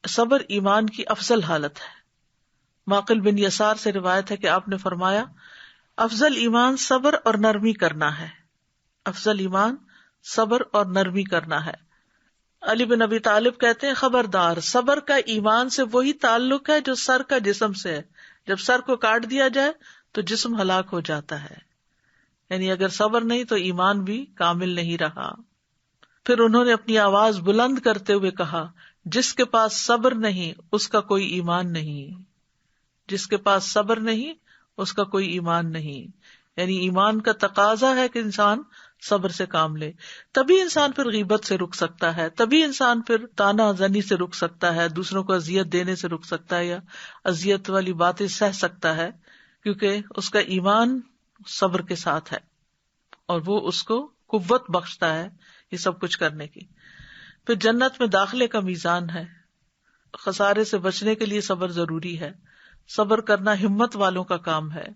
صبر ایمان کی افضل حالت ہے. معقل بن یسار سے روایت ہے کہ آپ نے فرمایا افضل ایمان صبر اور نرمی کرنا ہے. افضل ایمان صبر اور نرمی کرنا ہے. علی بن ابی طالب کہتے ہیں خبردار, صبر کا ایمان سے وہی تعلق ہے جو سر کا جسم سے ہے. جب سر کو کاٹ دیا جائے تو جسم ہلاک ہو جاتا ہے. یعنی اگر صبر نہیں تو ایمان بھی کامل نہیں رہا. پھر انہوں نے اپنی آواز بلند کرتے ہوئے کہا جس کے پاس صبر نہیں اس کا کوئی ایمان نہیں. جس کے پاس صبر نہیں اس کا کوئی ایمان نہیں. یعنی ایمان کا تقاضا ہے کہ انسان صبر سے کام لے, تبھی انسان پھر غیبت سے رک سکتا ہے, تبھی انسان پھر طعنہ زنی سے رک سکتا ہے, دوسروں کو اذیت دینے سے رک سکتا ہے, یا اذیت والی باتیں سہ سکتا ہے, کیونکہ اس کا ایمان صبر کے ساتھ ہے اور وہ اس کو قوت بخشتا ہے یہ سب کچھ کرنے کی. پھر جنت میں داخلے کا میزان ہے. خسارے سے بچنے کے لیے صبر ضروری ہے. صبر کرنا ہمت والوں کا کام ہے.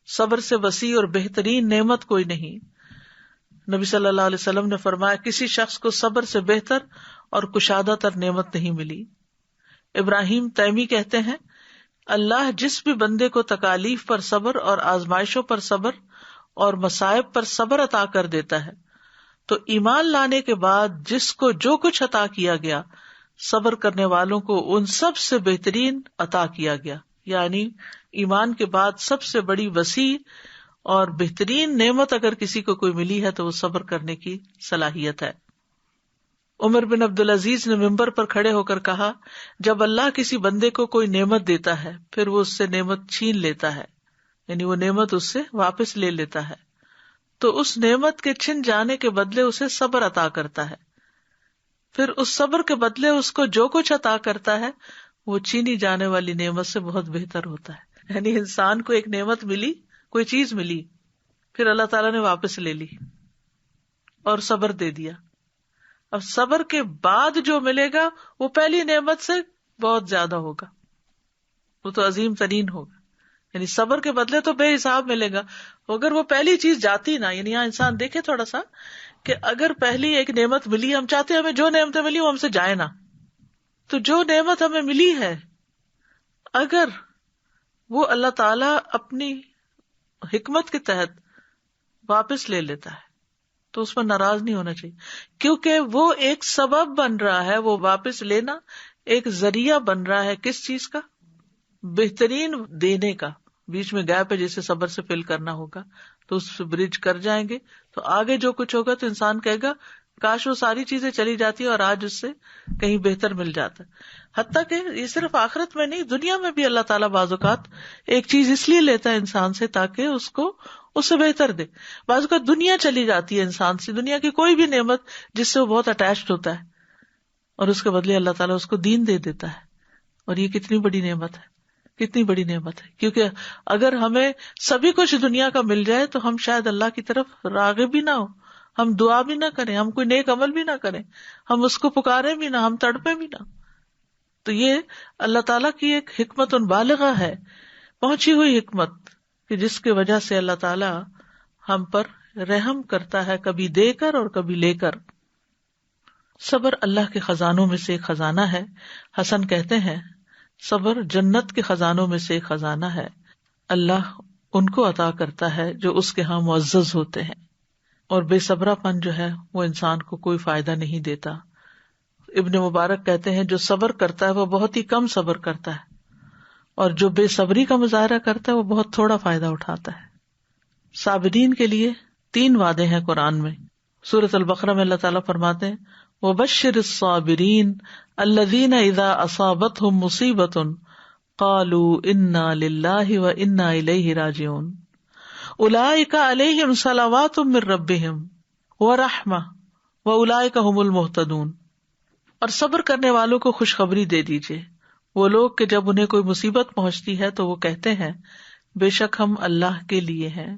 صبر سے وسیع اور بہترین نعمت کوئی نہیں. نبی صلی اللہ علیہ وسلم نے فرمایا کسی شخص کو صبر سے بہتر اور کشادہ تر نعمت نہیں ملی. ابراہیم تیمی کہتے ہیں اللہ جس بھی بندے کو تکالیف پر صبر اور آزمائشوں پر صبر اور مصائب پر صبر عطا کر دیتا ہے تو ایمان لانے کے بعد جس کو جو کچھ عطا کیا گیا صبر کرنے والوں کو ان سب سے بہترین عطا کیا گیا. یعنی ایمان کے بعد سب سے بڑی وسیع اور بہترین نعمت اگر کسی کو کوئی ملی ہے تو وہ صبر کرنے کی صلاحیت ہے. عمر بن عبدالعزیز نے ممبر پر کھڑے ہو کر کہا، جب اللہ کسی بندے کو کوئی نعمت دیتا ہے پھر وہ اس سے نعمت چھین لیتا ہے، یعنی وہ نعمت اس سے واپس لے لیتا ہے، تو اس نعمت کے چھن جانے کے بدلے اسے صبر عطا کرتا ہے، پھر اس صبر کے بدلے اس کو جو کچھ عطا کرتا ہے وہ چھینی جانے والی نعمت سے بہت بہتر ہوتا ہے. یعنی انسان کو ایک نعمت ملی، کوئی چیز ملی، پھر اللہ تعالیٰ نے واپس لے لی اور صبر دے دیا. اب صبر کے بعد جو ملے گا وہ پہلی نعمت سے بہت زیادہ ہوگا، وہ تو عظیم ترین ہوگا. یعنی صبر کے بدلے تو بے حساب ملے گا. اگر وہ پہلی چیز جاتی نا، یعنی یہاں انسان دیکھے تھوڑا سا کہ اگر پہلی ایک نعمت ملی، ہم چاہتے ہیں ہمیں جو نعمتیں ملی وہ ہم سے جائے نا، تو جو نعمت ہمیں ملی ہے اگر وہ اللہ تعالی اپنی حکمت کے تحت واپس لے لیتا ہے تو اس پر ناراض نہیں ہونا چاہیے، کیونکہ وہ ایک سبب بن رہا ہے. وہ واپس لینا ایک ذریعہ بن رہا ہے کس چیز کا؟ بہترین دینے کا. بیچ میں گیپ ہے جسے صبر سے فل کرنا ہوگا، تو اس برج کر جائیں گے تو آگے جو کچھ ہوگا تو انسان کہے گا کاش وہ ساری چیزیں چلی جاتی اور آج اس سے کہیں بہتر مل جاتا. حتیٰ کہ یہ صرف آخرت میں نہیں، دنیا میں بھی اللہ تعالیٰ بعض اوقات ایک چیز اس لیے لیتا ہے انسان سے تاکہ اس کو اس سے بہتر دے. بعض اوقات دنیا چلی جاتی ہے انسان سے، دنیا کی کوئی بھی نعمت جس سے وہ بہت اٹیچڈ ہوتا ہے، اور اس کے بدلے اللہ تعالیٰ اس کو دین دے دیتا ہے. اور یہ کتنی بڑی نعمت ہے، کتنی بڑی نعمت ہے. کیونکہ اگر ہمیں سبھی کچھ دنیا کا مل جائے تو ہم شاید اللہ کی طرف راغب بھی نہ ہو، ہم دعا بھی نہ کریں، ہم کوئی نیک عمل بھی نہ کریں، ہم اس کو پکارے بھی نہ، ہم تڑپے بھی نہ. تو یہ اللہ تعالیٰ کی ایک حکمت بالغہ ہے، پہنچی ہوئی حکمت، کہ جس کی وجہ سے اللہ تعالیٰ ہم پر رحم کرتا ہے، کبھی دے کر اور کبھی لے کر. صبر اللہ کے خزانوں میں سے ایک خزانہ ہے. حسن کہتے ہیں صبر جنت کے خزانوں میں سے ایک خزانہ ہے. اللہ ان کو عطا کرتا ہے جو اس کے ہاں معزز ہوتے ہیں، اور بے صبرا پن جو ہے وہ انسان کو کوئی فائدہ نہیں دیتا. ابن مبارک کہتے ہیں جو صبر کرتا ہے وہ بہت ہی کم صبر کرتا ہے، اور جو بے صبری کا مظاہرہ کرتا ہے وہ بہت تھوڑا فائدہ اٹھاتا ہے. صابرین کے لیے 3 وعدے ہیں قرآن میں. سورۃ البقرہ میں اللہ تعالیٰ فرماتے ہیں وَبَشِّرِ الصَّابِرِينَ الَّذِينَ إِذَا أَصَابَتْهُمْ مُصِيبَةٌ قَالُوا إِنَّا لِلَّهِ وَإِنَّا إِلَيْهِ رَاجِعُونَ أُولَئِكَ عَلَيْهِمْ صَلَوَاتٌ مِّن رَّبِّهِمْ وَرَحْمَةٌ وَأُولَئِكَ هُمُ الْمُهْتَدُونَ. اور صبر کرنے والوں کو خوشخبری دے دیجیے، وہ لوگ کہ جب انہیں کوئی مصیبت پہنچتی ہے تو وہ کہتے ہیں بے شک ہم اللہ کے لیے ہیں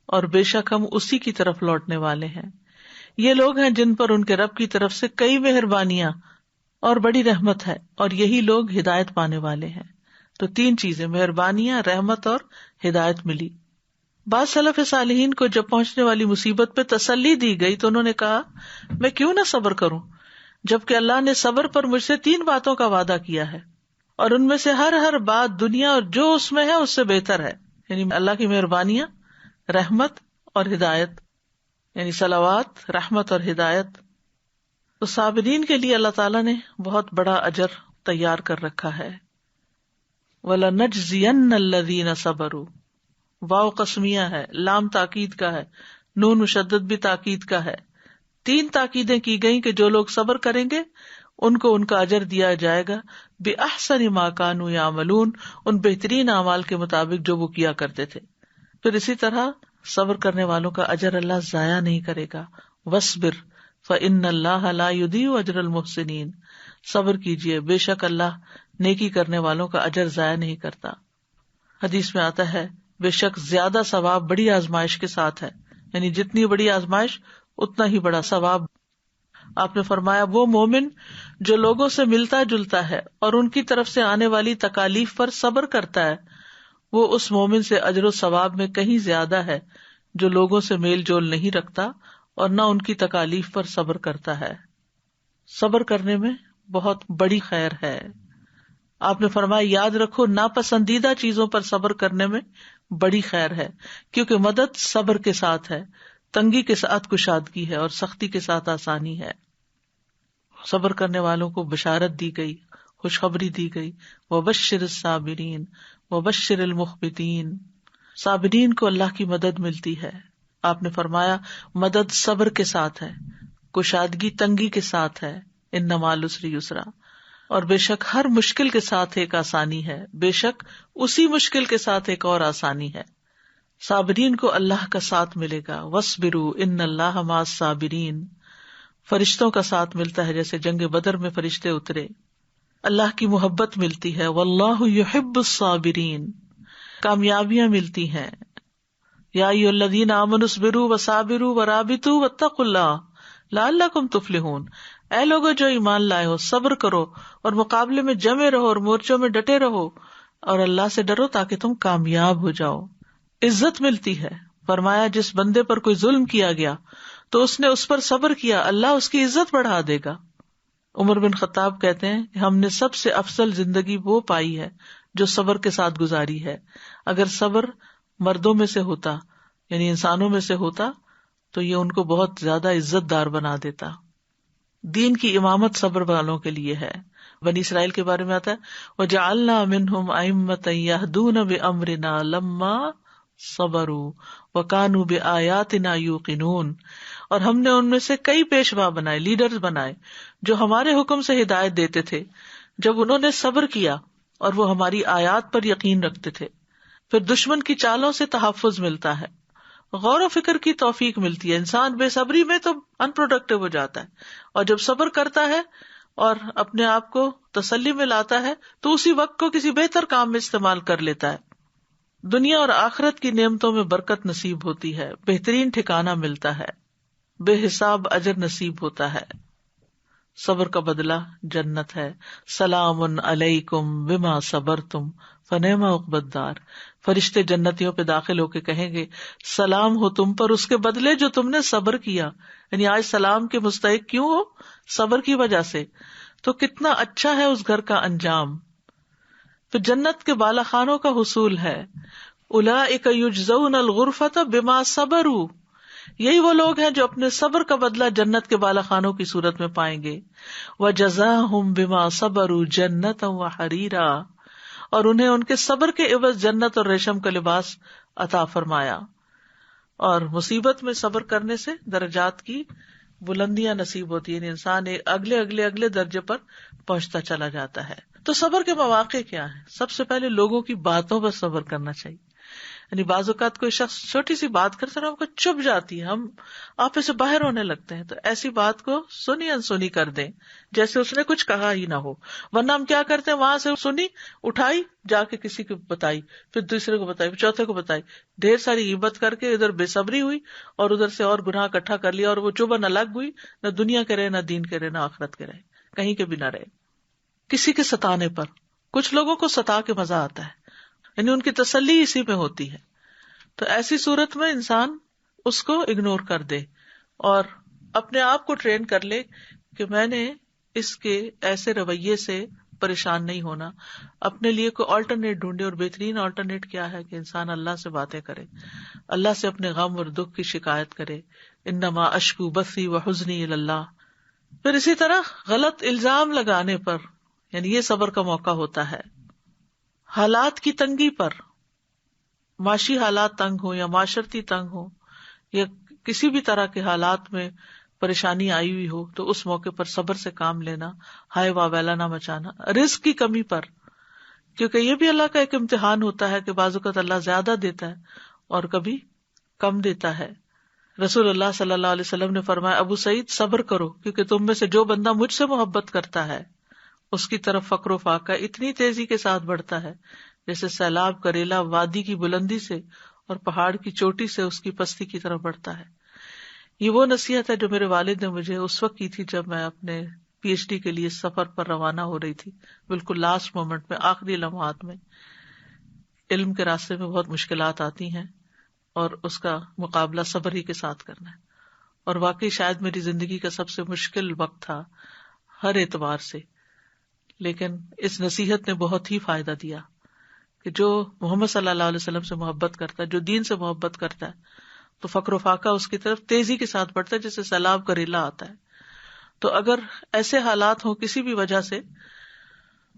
اور بے شک ہم اسی کی طرف لوٹنے والے ہیں. یہ لوگ ہیں جن پر ان کے رب کی طرف سے کئی مہربانیاں اور بڑی رحمت ہے، اور یہی لوگ ہدایت پانے والے ہیں. تو 3 چیزیں، مہربانیاں، رحمت اور ہدایت ملی. بعض سلف صالحین کو جب پہنچنے والی مصیبت پہ تسلی دی گئی تو انہوں نے کہا میں کیوں نہ صبر کروں، جبکہ اللہ نے صبر پر مجھ سے 3 باتوں کا وعدہ کیا ہے، اور ان میں سے ہر بات دنیا اور جو اس میں ہے اس سے بہتر ہے. یعنی اللہ کی مہربانیاں، رحمت اور ہدایت، یعنی صلوات، رحمت اور ہدایت. تو صابرین کے لیے اللہ تعالیٰ نے بہت بڑا اجر تیار کر رکھا ہے. وَلَنَجْزِيَنَّ الَّذِينَ صَبَرُوا، واو قسمیہ ہے، لام تاکید کا ہے، نون مشدد بھی تاکید کا ہے. 3 تاکیدیں کی گئیں کہ جو لوگ صبر کریں گے ان کو ان کا اجر دیا جائے گا بِأَحْسَنِ مَا كَانُوا يَعْمَلُونَ، ان بہترین اعمال کے مطابق جو وہ کیا کرتے تھے. پھر اسی طرح صبر کرنے والوں کا اجر اللہ ضائع نہیں کرے گا. وَاصْبِرْ فَإِنَّ اللَّهَ لَا يُضِيعُ أَجْرَ الْمُحْسِنِينَ، صبر کیجیے، بے شک اللہ نیکی کرنے والوں کا اجر ضائع نہیں کرتا. حدیث میں آتا ہے بے شک زیادہ ثواب بڑی آزمائش کے ساتھ ہے، یعنی جتنی بڑی آزمائش اتنا ہی بڑا ثواب. آپ نے فرمایا وہ مومن جو لوگوں سے ملتا جلتا ہے اور ان کی طرف سے آنے والی تکالیف پر صبر کرتا ہے، وہ اس مومن سے اجر و ثواب میں کہیں زیادہ ہے جو لوگوں سے میل جول نہیں رکھتا اور نہ ان کی تکالیف پر صبر کرتا ہے. صبر کرنے میں بہت بڑی خیر ہے. آپ نے فرمایا یاد رکھو ناپسندیدہ چیزوں پر صبر کرنے میں بڑی خیر ہے، کیونکہ مدد صبر کے ساتھ ہے، تنگی کے ساتھ کشادگی ہے اور سختی کے ساتھ آسانی ہے۔ صبر کرنے والوں کو بشارت دی گئی، خوشخبری دی گئی، وبشر الصابرین وبشر المخبتین، صابرین کو اللہ کی مدد ملتی ہے۔ آپ نے فرمایا مدد صبر کے ساتھ ہے، کشادگی تنگی کے ساتھ ہے، ان مع العسر یسرا، اور بے شک ہر مشکل کے ساتھ ایک آسانی ہے، بے شک اسی مشکل کے ساتھ ایک اور آسانی ہے۔ صابرین کو اللہ کا ساتھ ملے گا، وَاصْبِرُوا إِنَّ اللَّهَ مَعَ الصَّابِرِينَ، فرشتوں کا ساتھ ملتا ہے، جیسے جنگ بدر میں فرشتے اترے۔ اللہ کی محبت ملتی ہے، وَاللَّهُ يُحِبُّ الصَّابِرِينَ، کامیابیاں ملتی ہیں۔ یا ایھا الذین آمنوا اصبروا وصابروا ورابطوا واتقوا اللہ لعلکم تفلحون، اے لوگو جو ایمان لائے ہو، صبر کرو اور مقابلے میں جمے رہو اور مورچوں میں ڈٹے رہو اور اللہ سے ڈرو تاکہ تم کامیاب ہو جاؤ۔ عزت ملتی ہے، فرمایا جس بندے پر کوئی ظلم کیا گیا تو اس نے اس پر صبر کیا، اللہ اس کی عزت بڑھا دے گا۔ عمر بن خطاب کہتے ہیں کہ ہم نے سب سے افضل زندگی وہ پائی ہے جو صبر کے ساتھ گزاری ہے۔ اگر صبر مردوں میں سے ہوتا، یعنی انسانوں میں سے ہوتا، تو یہ ان کو بہت زیادہ عزت دار بنا دیتا۔ دین کی امامت صبر والوں کے لیے ہے۔ بنی اسرائیل کے بارے میں آتا ہے وَجَعَلْنَا مِنْهُمْ أَئِمَّةً يَهْدُونَ بِأَمْرِنَا لَمَّا صَبَرُوا وَكَانُوا بِآيَاتِنَا يُوقِنُونَ، اور ہم نے ان میں سے کئی پیشوا بنائے، لیڈرز بنائے، جو ہمارے حکم سے ہدایت دیتے تھے جب انہوں نے صبر کیا اور وہ ہماری آیات پر یقین رکھتے تھے۔ پھر دشمن کی چالوں سے تحفظ ملتا ہے، غور و فکر کی توفیق ملتی ہے۔ انسان بے صبری میں تو ان پروڈکٹیو ہو جاتا ہے، اور جب صبر کرتا ہے اور اپنے آپ کو تسلی میں لاتا ہے تو اسی وقت کو کسی بہتر کام میں استعمال کر لیتا ہے۔ دنیا اور آخرت کی نعمتوں میں برکت نصیب ہوتی ہے، بہترین ٹھکانہ ملتا ہے، بے حساب اجر نصیب ہوتا ہے۔ صبر کا بدلہ جنت ہے۔ سلام علیکم بما صبرتم فنعم عقبی الدار، فرشتے جنتیوں پہ داخل ہو کے کہیں گے سلام ہو تم پر اس کے بدلے جو تم نے صبر کیا، یعنی آج سلام کے مستحق کیوں ہو؟ صبر کی وجہ سے۔ تو کتنا اچھا ہے اس گھر کا انجام۔ پھر جنت کے بالا خانوں کا حصول ہے، اولئک یجزون الغرفۃ بما صبروا، یہی وہ لوگ ہیں جو اپنے صبر کا بدلہ جنت کے بالا خانوں کی صورت میں پائیں گے۔ وجزاہم بما صبروا جنۃ وحریرا، اور انہیں ان کے صبر کے عوض جنت اور ریشم کا لباس عطا فرمایا۔ اور مصیبت میں صبر کرنے سے درجات کی بلندیاں نصیب ہوتی ہیں، انسان اگلے درجے پر پہنچتا چلا جاتا ہے۔ تو صبر کے مواقع کیا ہیں؟ سب سے پہلے لوگوں کی باتوں پر صبر کرنا چاہیے، یعنی بعض اوقات کوئی شخص چھوٹی سی بات کرتا ہے، ہم کو چپ جاتی ہے، ہم آپے سے باہر ہونے لگتے ہیں، تو ایسی بات کو سنی انسنی کر دیں، جیسے اس نے کچھ کہا ہی نہ ہو۔ ورنہ ہم کیا کرتے ہیں، وہاں سے سنی اٹھائی، جا کے کسی کو بتائی، پھر دوسرے کو بتائی، پھر چوتھے کو بتائی، ڈھیر ساری غیبت کر کے ادھر بے صبری ہوئی اور ادھر سے اور گناہ اکٹھا کر لیا، اور وہ چبھن الگ ہوئی، نہ دنیا کے رہے، نہ دین کے رہے، نہ آخرت کے رہے، کہیں کے بھی نہ رہے۔ کسی کے ستانے پر، کچھ لوگوں کو ستا کے مزہ آتا ہے، یعنی ان کی تسلی اسی میں ہوتی ہے، تو ایسی صورت میں انسان اس کو اگنور کر دے اور اپنے آپ کو ٹرین کر لے کہ میں نے اس کے ایسے رویے سے پریشان نہیں ہونا، اپنے لیے کوئی آلٹرنیٹ ڈھونڈے، اور بہترین آلٹرنیٹ کیا ہے کہ انسان اللہ سے باتیں کرے، اللہ سے اپنے غم اور دکھ کی شکایت کرے، انما اشکو بثی وحزنی الی اللہ۔ پھر اسی طرح غلط الزام لگانے پر، یعنی یہ صبر کا موقع ہوتا ہے۔ حالات کی تنگی پر، معاشی حالات تنگ ہو یا معاشرتی تنگ ہو یا کسی بھی طرح کے حالات میں پریشانی آئی ہوئی ہو، تو اس موقع پر صبر سے کام لینا، ہائے واویلا نہ مچانا۔ رزق کی کمی پر، کیونکہ یہ بھی اللہ کا ایک امتحان ہوتا ہے کہ بعض اوقات اللہ زیادہ دیتا ہے اور کبھی کم دیتا ہے۔ رسول اللہ صلی اللہ علیہ وسلم نے فرمایا ابو سعید صبر کرو، کیونکہ تم میں سے جو بندہ مجھ سے محبت کرتا ہے اس کی طرف فقر و فاقہ اتنی تیزی کے ساتھ بڑھتا ہے جیسے سیلاب کا ریلا وادی کی بلندی سے اور پہاڑ کی چوٹی سے اس کی پستی کی طرف بڑھتا ہے۔ یہ وہ نصیحت ہے جو میرے والد نے مجھے اس وقت کی تھی جب میں اپنے پی ایچ ڈی کے لیے سفر پر روانہ ہو رہی تھی، بالکل لاسٹ مومنٹ میں، آخری لمحات میں۔ علم کے راستے میں بہت مشکلات آتی ہیں اور اس کا مقابلہ صبر ہی کے ساتھ کرنا ہے، اور واقعی شاید میری زندگی کا سب سے مشکل وقت تھا ہر اعتبار سے، لیکن اس نصیحت نے بہت ہی فائدہ دیا کہ جو محمد صلی اللہ علیہ وسلم سے محبت کرتا ہے، جو دین سے محبت کرتا ہے، تو فقر و فاقہ اس کی طرف تیزی کے ساتھ بڑھتا ہے، جیسے سیلاب کا ریلا آتا ہے. تو اگر ایسے حالات ہوں کسی بھی وجہ سے،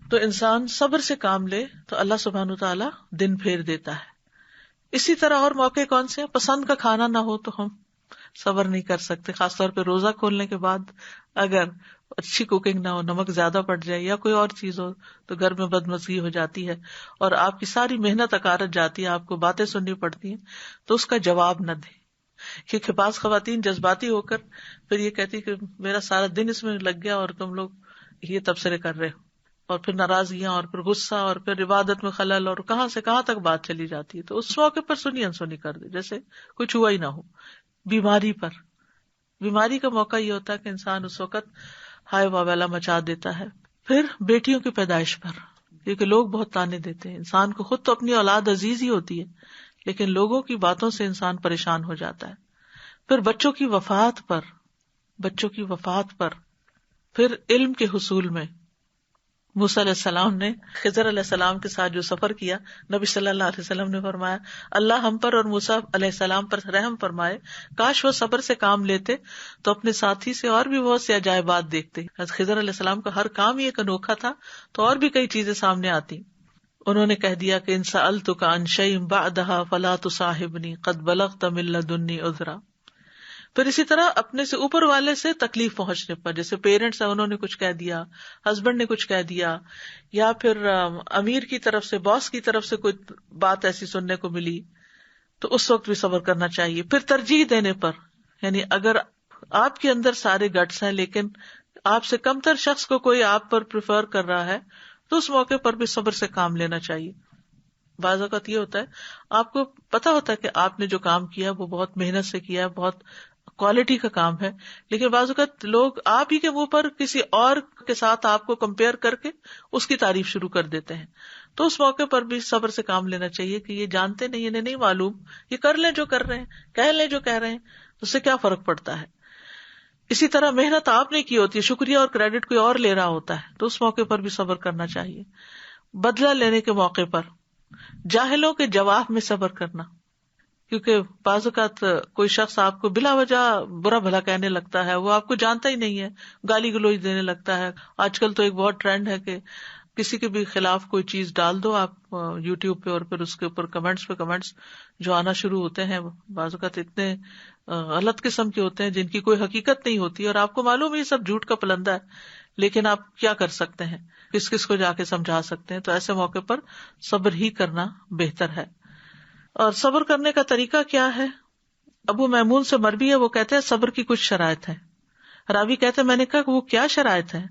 تو انسان صبر سے کام لے تو اللہ سبحانہ وتعالیٰ دن پھیر دیتا ہے. اسی طرح اور موقع کون سے ہیں؟ پسند کا کھانا نہ ہو تو ہم صبر نہیں کر سکتے، خاص طور پہ روزہ کھولنے کے بعد اگر اچھی کوکنگ نہ ہو، نمک زیادہ پڑ جائے یا کوئی اور چیز ہو تو گھر میں بدمزگی ہو جاتی ہے اور آپ کی ساری محنت اکارت جاتی ہے، آپ کو باتیں سننی پڑتی ہیں، تو اس کا جواب نہ دیں. کیونکہ بعض خواتین جذباتی ہو کر پھر یہ کہتی کہ میرا سارا دن اس میں لگ گیا اور تم لوگ یہ تبصرے کر رہے ہو، اور پھر ناراضگیاں اور پھر غصہ اور پھر عبادت میں خلل اور کہاں سے کہاں تک بات چلی جاتی ہے. تو اس موقع پر سنی انسنی کر دے جیسے کچھ ہوا ہی نہ ہو. بیماری کا موقع یہ ہوتا ہے کہ انسان اس وقت ہائے واویلا مچا دیتا ہے. پھر بیٹیوں کی پیدائش پر، کیونکہ لوگ بہت تانے دیتے ہیں. انسان کو خود تو اپنی اولاد عزیز ہی ہوتی ہے، لیکن لوگوں کی باتوں سے انسان پریشان ہو جاتا ہے. پھر بچوں کی وفات پر، پھر علم کے حصول میں. موسیٰ علیہ السلام نے خضر علیہ السلام کے ساتھ جو سفر کیا، نبی صلی اللہ علیہ وسلم نے فرمایا اللہ ہم پر اور موسیٰ علیہ السلام پر رحم فرمائے، کاش وہ صبر سے کام لیتے تو اپنے ساتھی سے اور بھی بہت سی عجائبات دیکھتے. خضر علیہ السلام کا ہر کام ہی ایک انوکھا تھا، تو اور بھی کئی چیزیں سامنے آتی. انہوں نے کہہ دیا کہ ان سألتک عن شیء بعدها فلا تصاحبنی قد بلغت من لدنی عذرا. پھر اسی طرح اپنے سے اوپر والے سے تکلیف پہنچنے پر، جیسے پیرنٹس ہیں انہوں نے کچھ کہہ دیا، ہسبینڈ نے کچھ کہہ دیا، یا پھر امیر کی طرف سے، باس کی طرف سے کوئی بات ایسی سننے کو ملی، تو اس وقت بھی صبر کرنا چاہیے. پھر ترجیح دینے پر، یعنی اگر آپ کے اندر سارے گٹس ہیں لیکن آپ سے کم تر شخص کو کوئی آپ پر پریفر کر رہا ہے تو اس موقع پر بھی صبر سے کام لینا چاہیے. بعض اوقات یہ ہوتا ہے آپ کو پتا ہوتا ہے کہ آپ نے جو کام کیا وہ بہت محنت سے کیا ہے، بہت کوالٹی کا کام ہے، لیکن بعض اوقات لوگ آپ ہی کے منہ پر کسی اور کے ساتھ آپ کو کمپیئر کر کے اس کی تعریف شروع کر دیتے ہیں. تو اس موقع پر بھی صبر سے کام لینا چاہیے کہ یہ جانتے نہیں، انہیں نہیں معلوم، یہ کر لیں جو کر رہے ہیں، کہہ لیں جو کہہ رہے ہیں، اس سے کیا فرق پڑتا ہے. اسی طرح محنت آپ نے کی ہوتی ہے، شکریہ اور کریڈٹ کوئی اور لے رہا ہوتا ہے، تو اس موقع پر بھی صبر کرنا چاہیے. بدلہ لینے کے موقع پر، جاہلوں کے جواب میں صبر کرنا، کیونکہ بعض اوقات کوئی شخص آپ کو بلا وجہ برا بھلا کہنے لگتا ہے، وہ آپ کو جانتا ہی نہیں ہے، گالی گلوچ دینے لگتا ہے. آج کل تو ایک بہت ٹرینڈ ہے کہ کسی کے بھی خلاف کوئی چیز ڈال دو آپ یوٹیوب پہ، اور پھر اس کے اوپر کمنٹس پہ کمنٹس جو آنا شروع ہوتے ہیں، بعض اوقات اتنے غلط قسم کے ہوتے ہیں جن کی کوئی حقیقت نہیں ہوتی، اور آپ کو معلوم ہے یہ سب جھوٹ کا پلندہ ہے، لیکن آپ کیا کر سکتے ہیں، کس کس کو جا کے سمجھا سکتے ہیں. تو ایسے موقع پر صبر ہی کرنا بہتر ہے. اور صبر کرنے کا طریقہ کیا ہے؟ ابو میمون سے مروی ہے، وہ کہتے ہیں صبر کی کچھ شرائط ہیں. راوی کہتے ہیں میں نے کہا کہ وہ کیا شرائط ہیں؟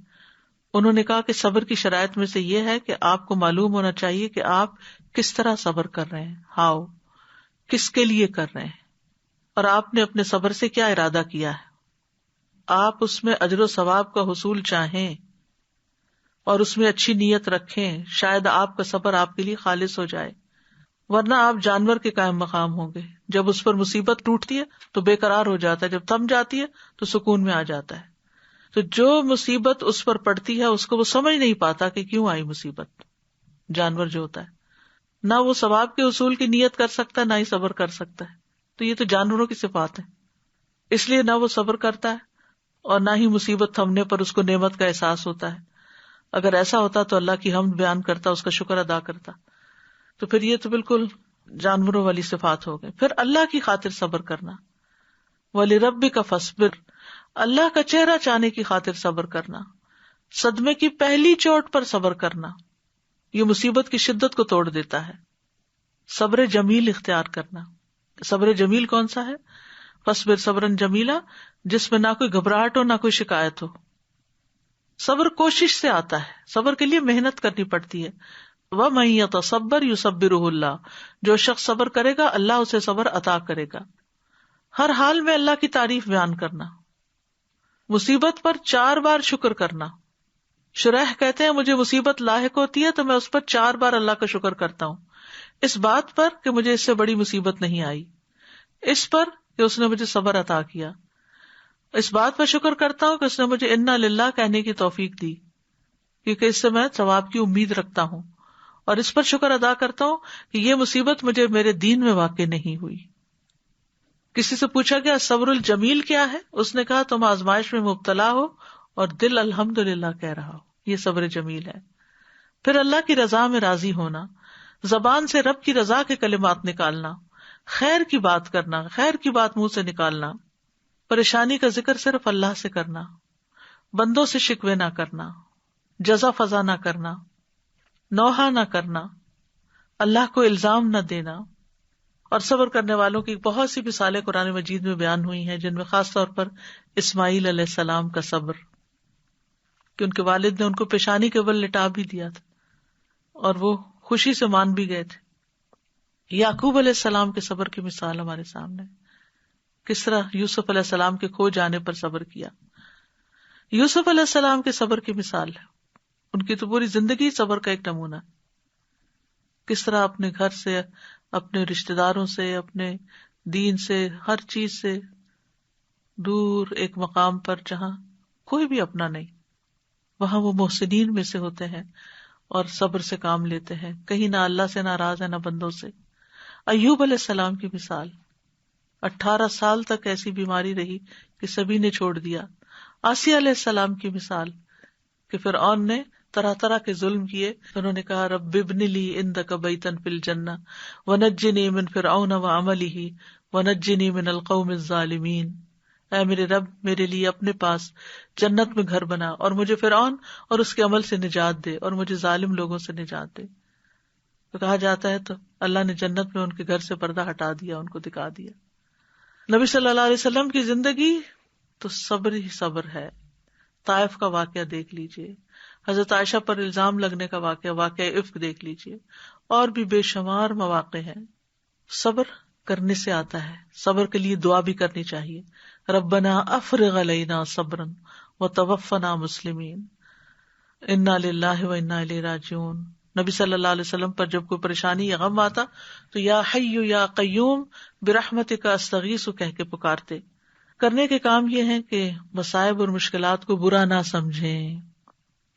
انہوں نے کہا کہ صبر کی شرائط میں سے یہ ہے کہ آپ کو معلوم ہونا چاہیے کہ آپ کس طرح صبر کر رہے ہیں، ہاؤ، کس کے لیے کر رہے ہیں، اور آپ نے اپنے صبر سے کیا ارادہ کیا ہے. آپ اس میں اجر و ثواب کا حصول چاہیں اور اس میں اچھی نیت رکھیں، شاید آپ کا صبر آپ کے لیے خالص ہو جائے. ورنہ آپ جانور کے قائم مقام ہوں گے، جب اس پر مصیبت ٹوٹتی ہے تو بے قرار ہو جاتا ہے، جب تھم جاتی ہے تو سکون میں آ جاتا ہے. تو جو مصیبت اس پر پڑتی ہے اس کو وہ سمجھ نہیں پاتا کہ کیوں آئی مصیبت. جانور جو ہوتا ہے نہ وہ ثواب کے حصول کی نیت کر سکتا ہے، نہ ہی صبر کر سکتا ہے. تو یہ تو جانوروں کی صفات ہے، اس لیے نہ وہ صبر کرتا ہے اور نہ ہی مصیبت تھمنے پر اس کو نعمت کا احساس ہوتا ہے. اگر ایسا ہوتا تو اللہ کی حمد بیان کرتا، اس کا شکر ادا کرتا. تو پھر یہ تو بالکل جانوروں والی صفات ہو گئی. پھر اللہ کی خاطر صبر کرنا، وَلِرَبِّكَ فَاصْبِرْ، اللہ کا چہرہ چاہنے کی خاطر صبر کرنا، صدمے کی پہلی چوٹ پر صبر کرنا، یہ مصیبت کی شدت کو توڑ دیتا ہے. صبر جمیل اختیار کرنا. صبر جمیل کون سا ہے؟ فَاصْبِرْ صبراً جمیلا، جس میں نہ کوئی گھبراہٹ ہو نہ کوئی شکایت ہو. صبر کوشش سے آتا ہے، صبر کے لیے محنت کرنی پڑتی ہے. وَمَن يَتَصَبَّرْ يُصَبِّرْهُ اللَّهُ، جو شخص صبر کرے گا اللہ اسے صبر عطا کرے گا. ہر حال میں اللہ کی تعریف بیان کرنا، مصیبت پر 4 بار شکر کرنا. شریح کہتے ہیں مجھے مصیبت لاحق ہوتی ہے تو میں اس پر 4 بار اللہ کا شکر کرتا ہوں، اس بات پر کہ مجھے اس سے بڑی مصیبت نہیں آئی، اس پر کہ اس نے مجھے صبر عطا کیا، اس بات پر شکر کرتا ہوں کہ اس نے مجھے انا للہ کہنے کی توفیق دی، کیونکہ اس سے میں ثواب کی امید رکھتا ہوں اور اس پر شکر ادا کرتا ہوں کہ یہ مصیبت مجھے میرے دین میں واقع نہیں ہوئی. کسی سے پوچھا گیا صبر الجمیل کیا ہے؟ اس نے کہا تم آزمائش میں مبتلا ہو اور دل الحمدللہ کہہ رہا ہو، یہ صبر جمیل ہے. پھر اللہ کی رضا میں راضی ہونا، زبان سے رب کی رضا کے کلمات نکالنا، خیر کی بات کرنا، خیر کی بات منہ سے نکالنا، پریشانی کا ذکر صرف اللہ سے کرنا، بندوں سے شکوے نہ کرنا، جزا فضا نہ کرنا، نوحہ نہ کرنا، اللہ کو الزام نہ دینا. اور صبر کرنے والوں کی بہت سی مثالیں قرآن مجید میں بیان ہوئی ہیں، جن میں خاص طور پر اسماعیل علیہ السلام کا صبر، کہ ان کے والد نے ان کو پیشانی کے بل لٹا بھی دیا تھا اور وہ خوشی سے مان بھی گئے تھے. یعقوب علیہ السلام کے صبر کی مثال ہمارے سامنے، کس طرح یوسف علیہ السلام کے کھو جانے پر صبر کیا. یوسف علیہ السلام کے صبر کی مثال ہے، ان کی تو پوری زندگی صبر کا ایک نمونہ ہے. کس طرح اپنے گھر سے، اپنے رشتہ داروں سے، اپنے دین سے، ہر چیز سے دور ایک مقام پر جہاں کوئی بھی اپنا نہیں، وہاں وہ محسنین میں سے ہوتے ہیں اور صبر سے کام لیتے ہیں، کہیں نہ اللہ سے ناراض ہے نہ بندوں سے. ایوب علیہ السلام کی مثال، 18 سال تک ایسی بیماری رہی کہ سبھی نے چھوڑ دیا. آسیہ علیہ السلام کی مثال کہ فرعون نے طرح طرح کے ظلم کیے، انہوں نے کہا رب ابن لی عندک بیتا فی الجنہ ونجنی من فرعون وعملہ ونجنی من القوم الظالمین. اے میرے رب، میرے لیے اپنے پاس جنت میں گھر بنا اور مجھے فرعون اور اس کے عمل سے نجات دے اور مجھے ظالم لوگوں سے نجات دے. تو کہا جاتا ہے تو اللہ نے جنت میں ان کے گھر سے پردہ ہٹا دیا، ان کو دکھا دیا. نبی صلی اللہ علیہ وسلم کی زندگی تو صبر ہی صبر ہے. طائف کا واقعہ دیکھ لیجئے، حضرت عائشہ پر الزام لگنے کا واقعہ عفق دیکھ لیجئے، اور بھی بے شمار مواقع ہیں. صبر کرنے سے آتا ہے. صبر کے لیے دعا بھی کرنی چاہیے، ربنا افرغ علینا صبرا وتوفنا مسلمین، انا للہ وانا الیہ راجعون. نبی صلی اللہ علیہ وسلم پر جب کوئی پریشانی یا غم آتا تو یا حی یا قیوم برحمتک استغیث کہہ کے پکارتے. کرنے کے کام یہ ہیں کہ مصائب اور مشکلات کو برا نہ سمجھیں.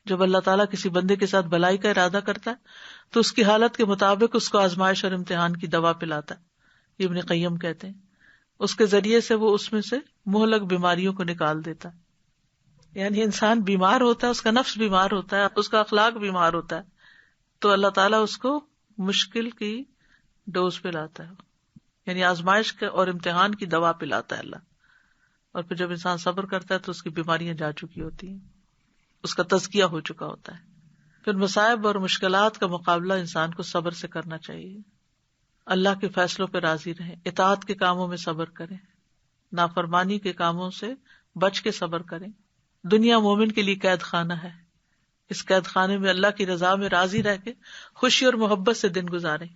جب اللہ تعالیٰ کسی بندے کے ساتھ بھلائی کا ارادہ کرتا ہے تو اس کی حالت کے مطابق اس کو آزمائش اور امتحان کی دوا پلاتا ہے. یہ ابن قیم کہتے ہیں اس کے ذریعے سے وہ اس میں سے مہلک بیماریوں کو نکال دیتا ہے. یعنی انسان بیمار ہوتا ہے، اس کا نفس بیمار ہوتا ہے، اس کا اخلاق بیمار ہوتا ہے، تو اللہ تعالیٰ اس کو مشکل کی ڈوز پہ لاتا ہے، یعنی آزمائش کے اور امتحان کی دوا پلاتا ہے اللہ. اور پھر جب انسان صبر کرتا ہے تو اس کی بیماریاں جا چکی ہوتی ہیں، اس کا تزکیہ ہو چکا ہوتا ہے. پھر مصائب اور مشکلات کا مقابلہ انسان کو صبر سے کرنا چاہیے. اللہ کے فیصلوں پہ راضی رہیں، اطاعت کے کاموں میں صبر کریں، نافرمانی کے کاموں سے بچ کے صبر کریں. دنیا مومن کے لیے قید خانہ ہے، اس قید خانے میں اللہ کی رضا میں راضی رہ کے خوشی اور محبت سے دن گزاریں.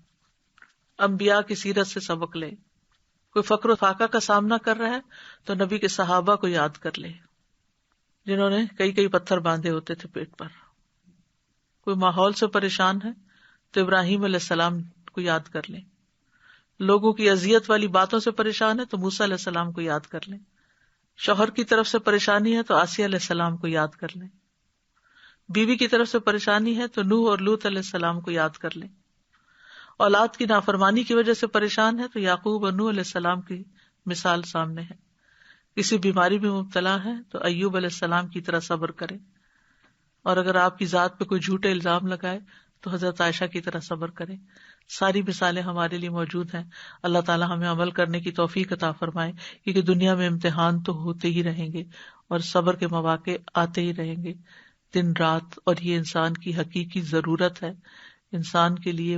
انبیاء کی سیرت سے سبق لیں. کوئی فقر و فاقہ کا سامنا کر رہا ہے تو نبی کے صحابہ کو یاد کر لے، جنہوں نے کئی پتھر باندھے ہوتے تھے پیٹ پر. کوئی ماحول سے پریشان ہے تو ابراہیم علیہ السلام کو یاد کر لیں. لوگوں کی اذیت والی باتوں سے پریشان ہے تو موسیٰ علیہ السلام کو یاد کر لیں. شوہر کی طرف سے پریشانی ہے تو آسیہ علیہ السلام کو یاد کر لیں. بیوی کی طرف سے پریشانی ہے تو نوح اور لوط علیہ السلام کو یاد کر لیں. اولاد کی نافرمانی کی وجہ سے پریشان ہے تو یعقوب اور نوح علیہ السلام کی مثال سامنے ہے. کسی بیماری میں مبتلا ہے تو ایوب علیہ السلام کی طرح صبر کریں. اور اگر آپ کی ذات پہ کوئی جھوٹے الزام لگائے تو حضرت عائشہ کی طرح صبر کریں. ساری مثالیں ہمارے لیے موجود ہیں. اللہ تعالیٰ ہمیں عمل کرنے کی توفیق عطا فرمائے، کیونکہ دنیا میں امتحان تو ہوتے ہی رہیں گے اور صبر کے مواقع آتے ہی رہیں گے دن رات. اور یہ انسان کی حقیقی ضرورت ہے، انسان کے لیے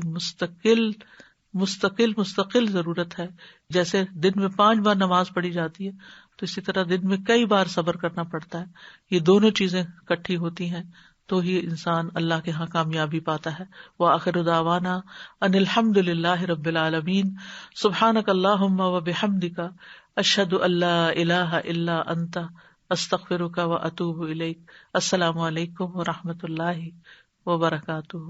مستقل ضرورت ہے. جیسے دن میں 5 بار نماز پڑھی جاتی ہے تو اسی طرح دن میں کئی بار صبر کرنا پڑتا ہے. یہ دونوں چیزیں اکٹھی ہوتی ہیں تو ہی انسان اللہ کے ہاں کامیابی پاتا ہے. وآخر دعوانا ان الحمد للہ رب العالمین. سبحانک اللہم وبحمدک اشہد ان لا الہ الا انت استغفرک واتوب الیک. السلام علیکم ورحمۃ اللہ وبرکاتہ.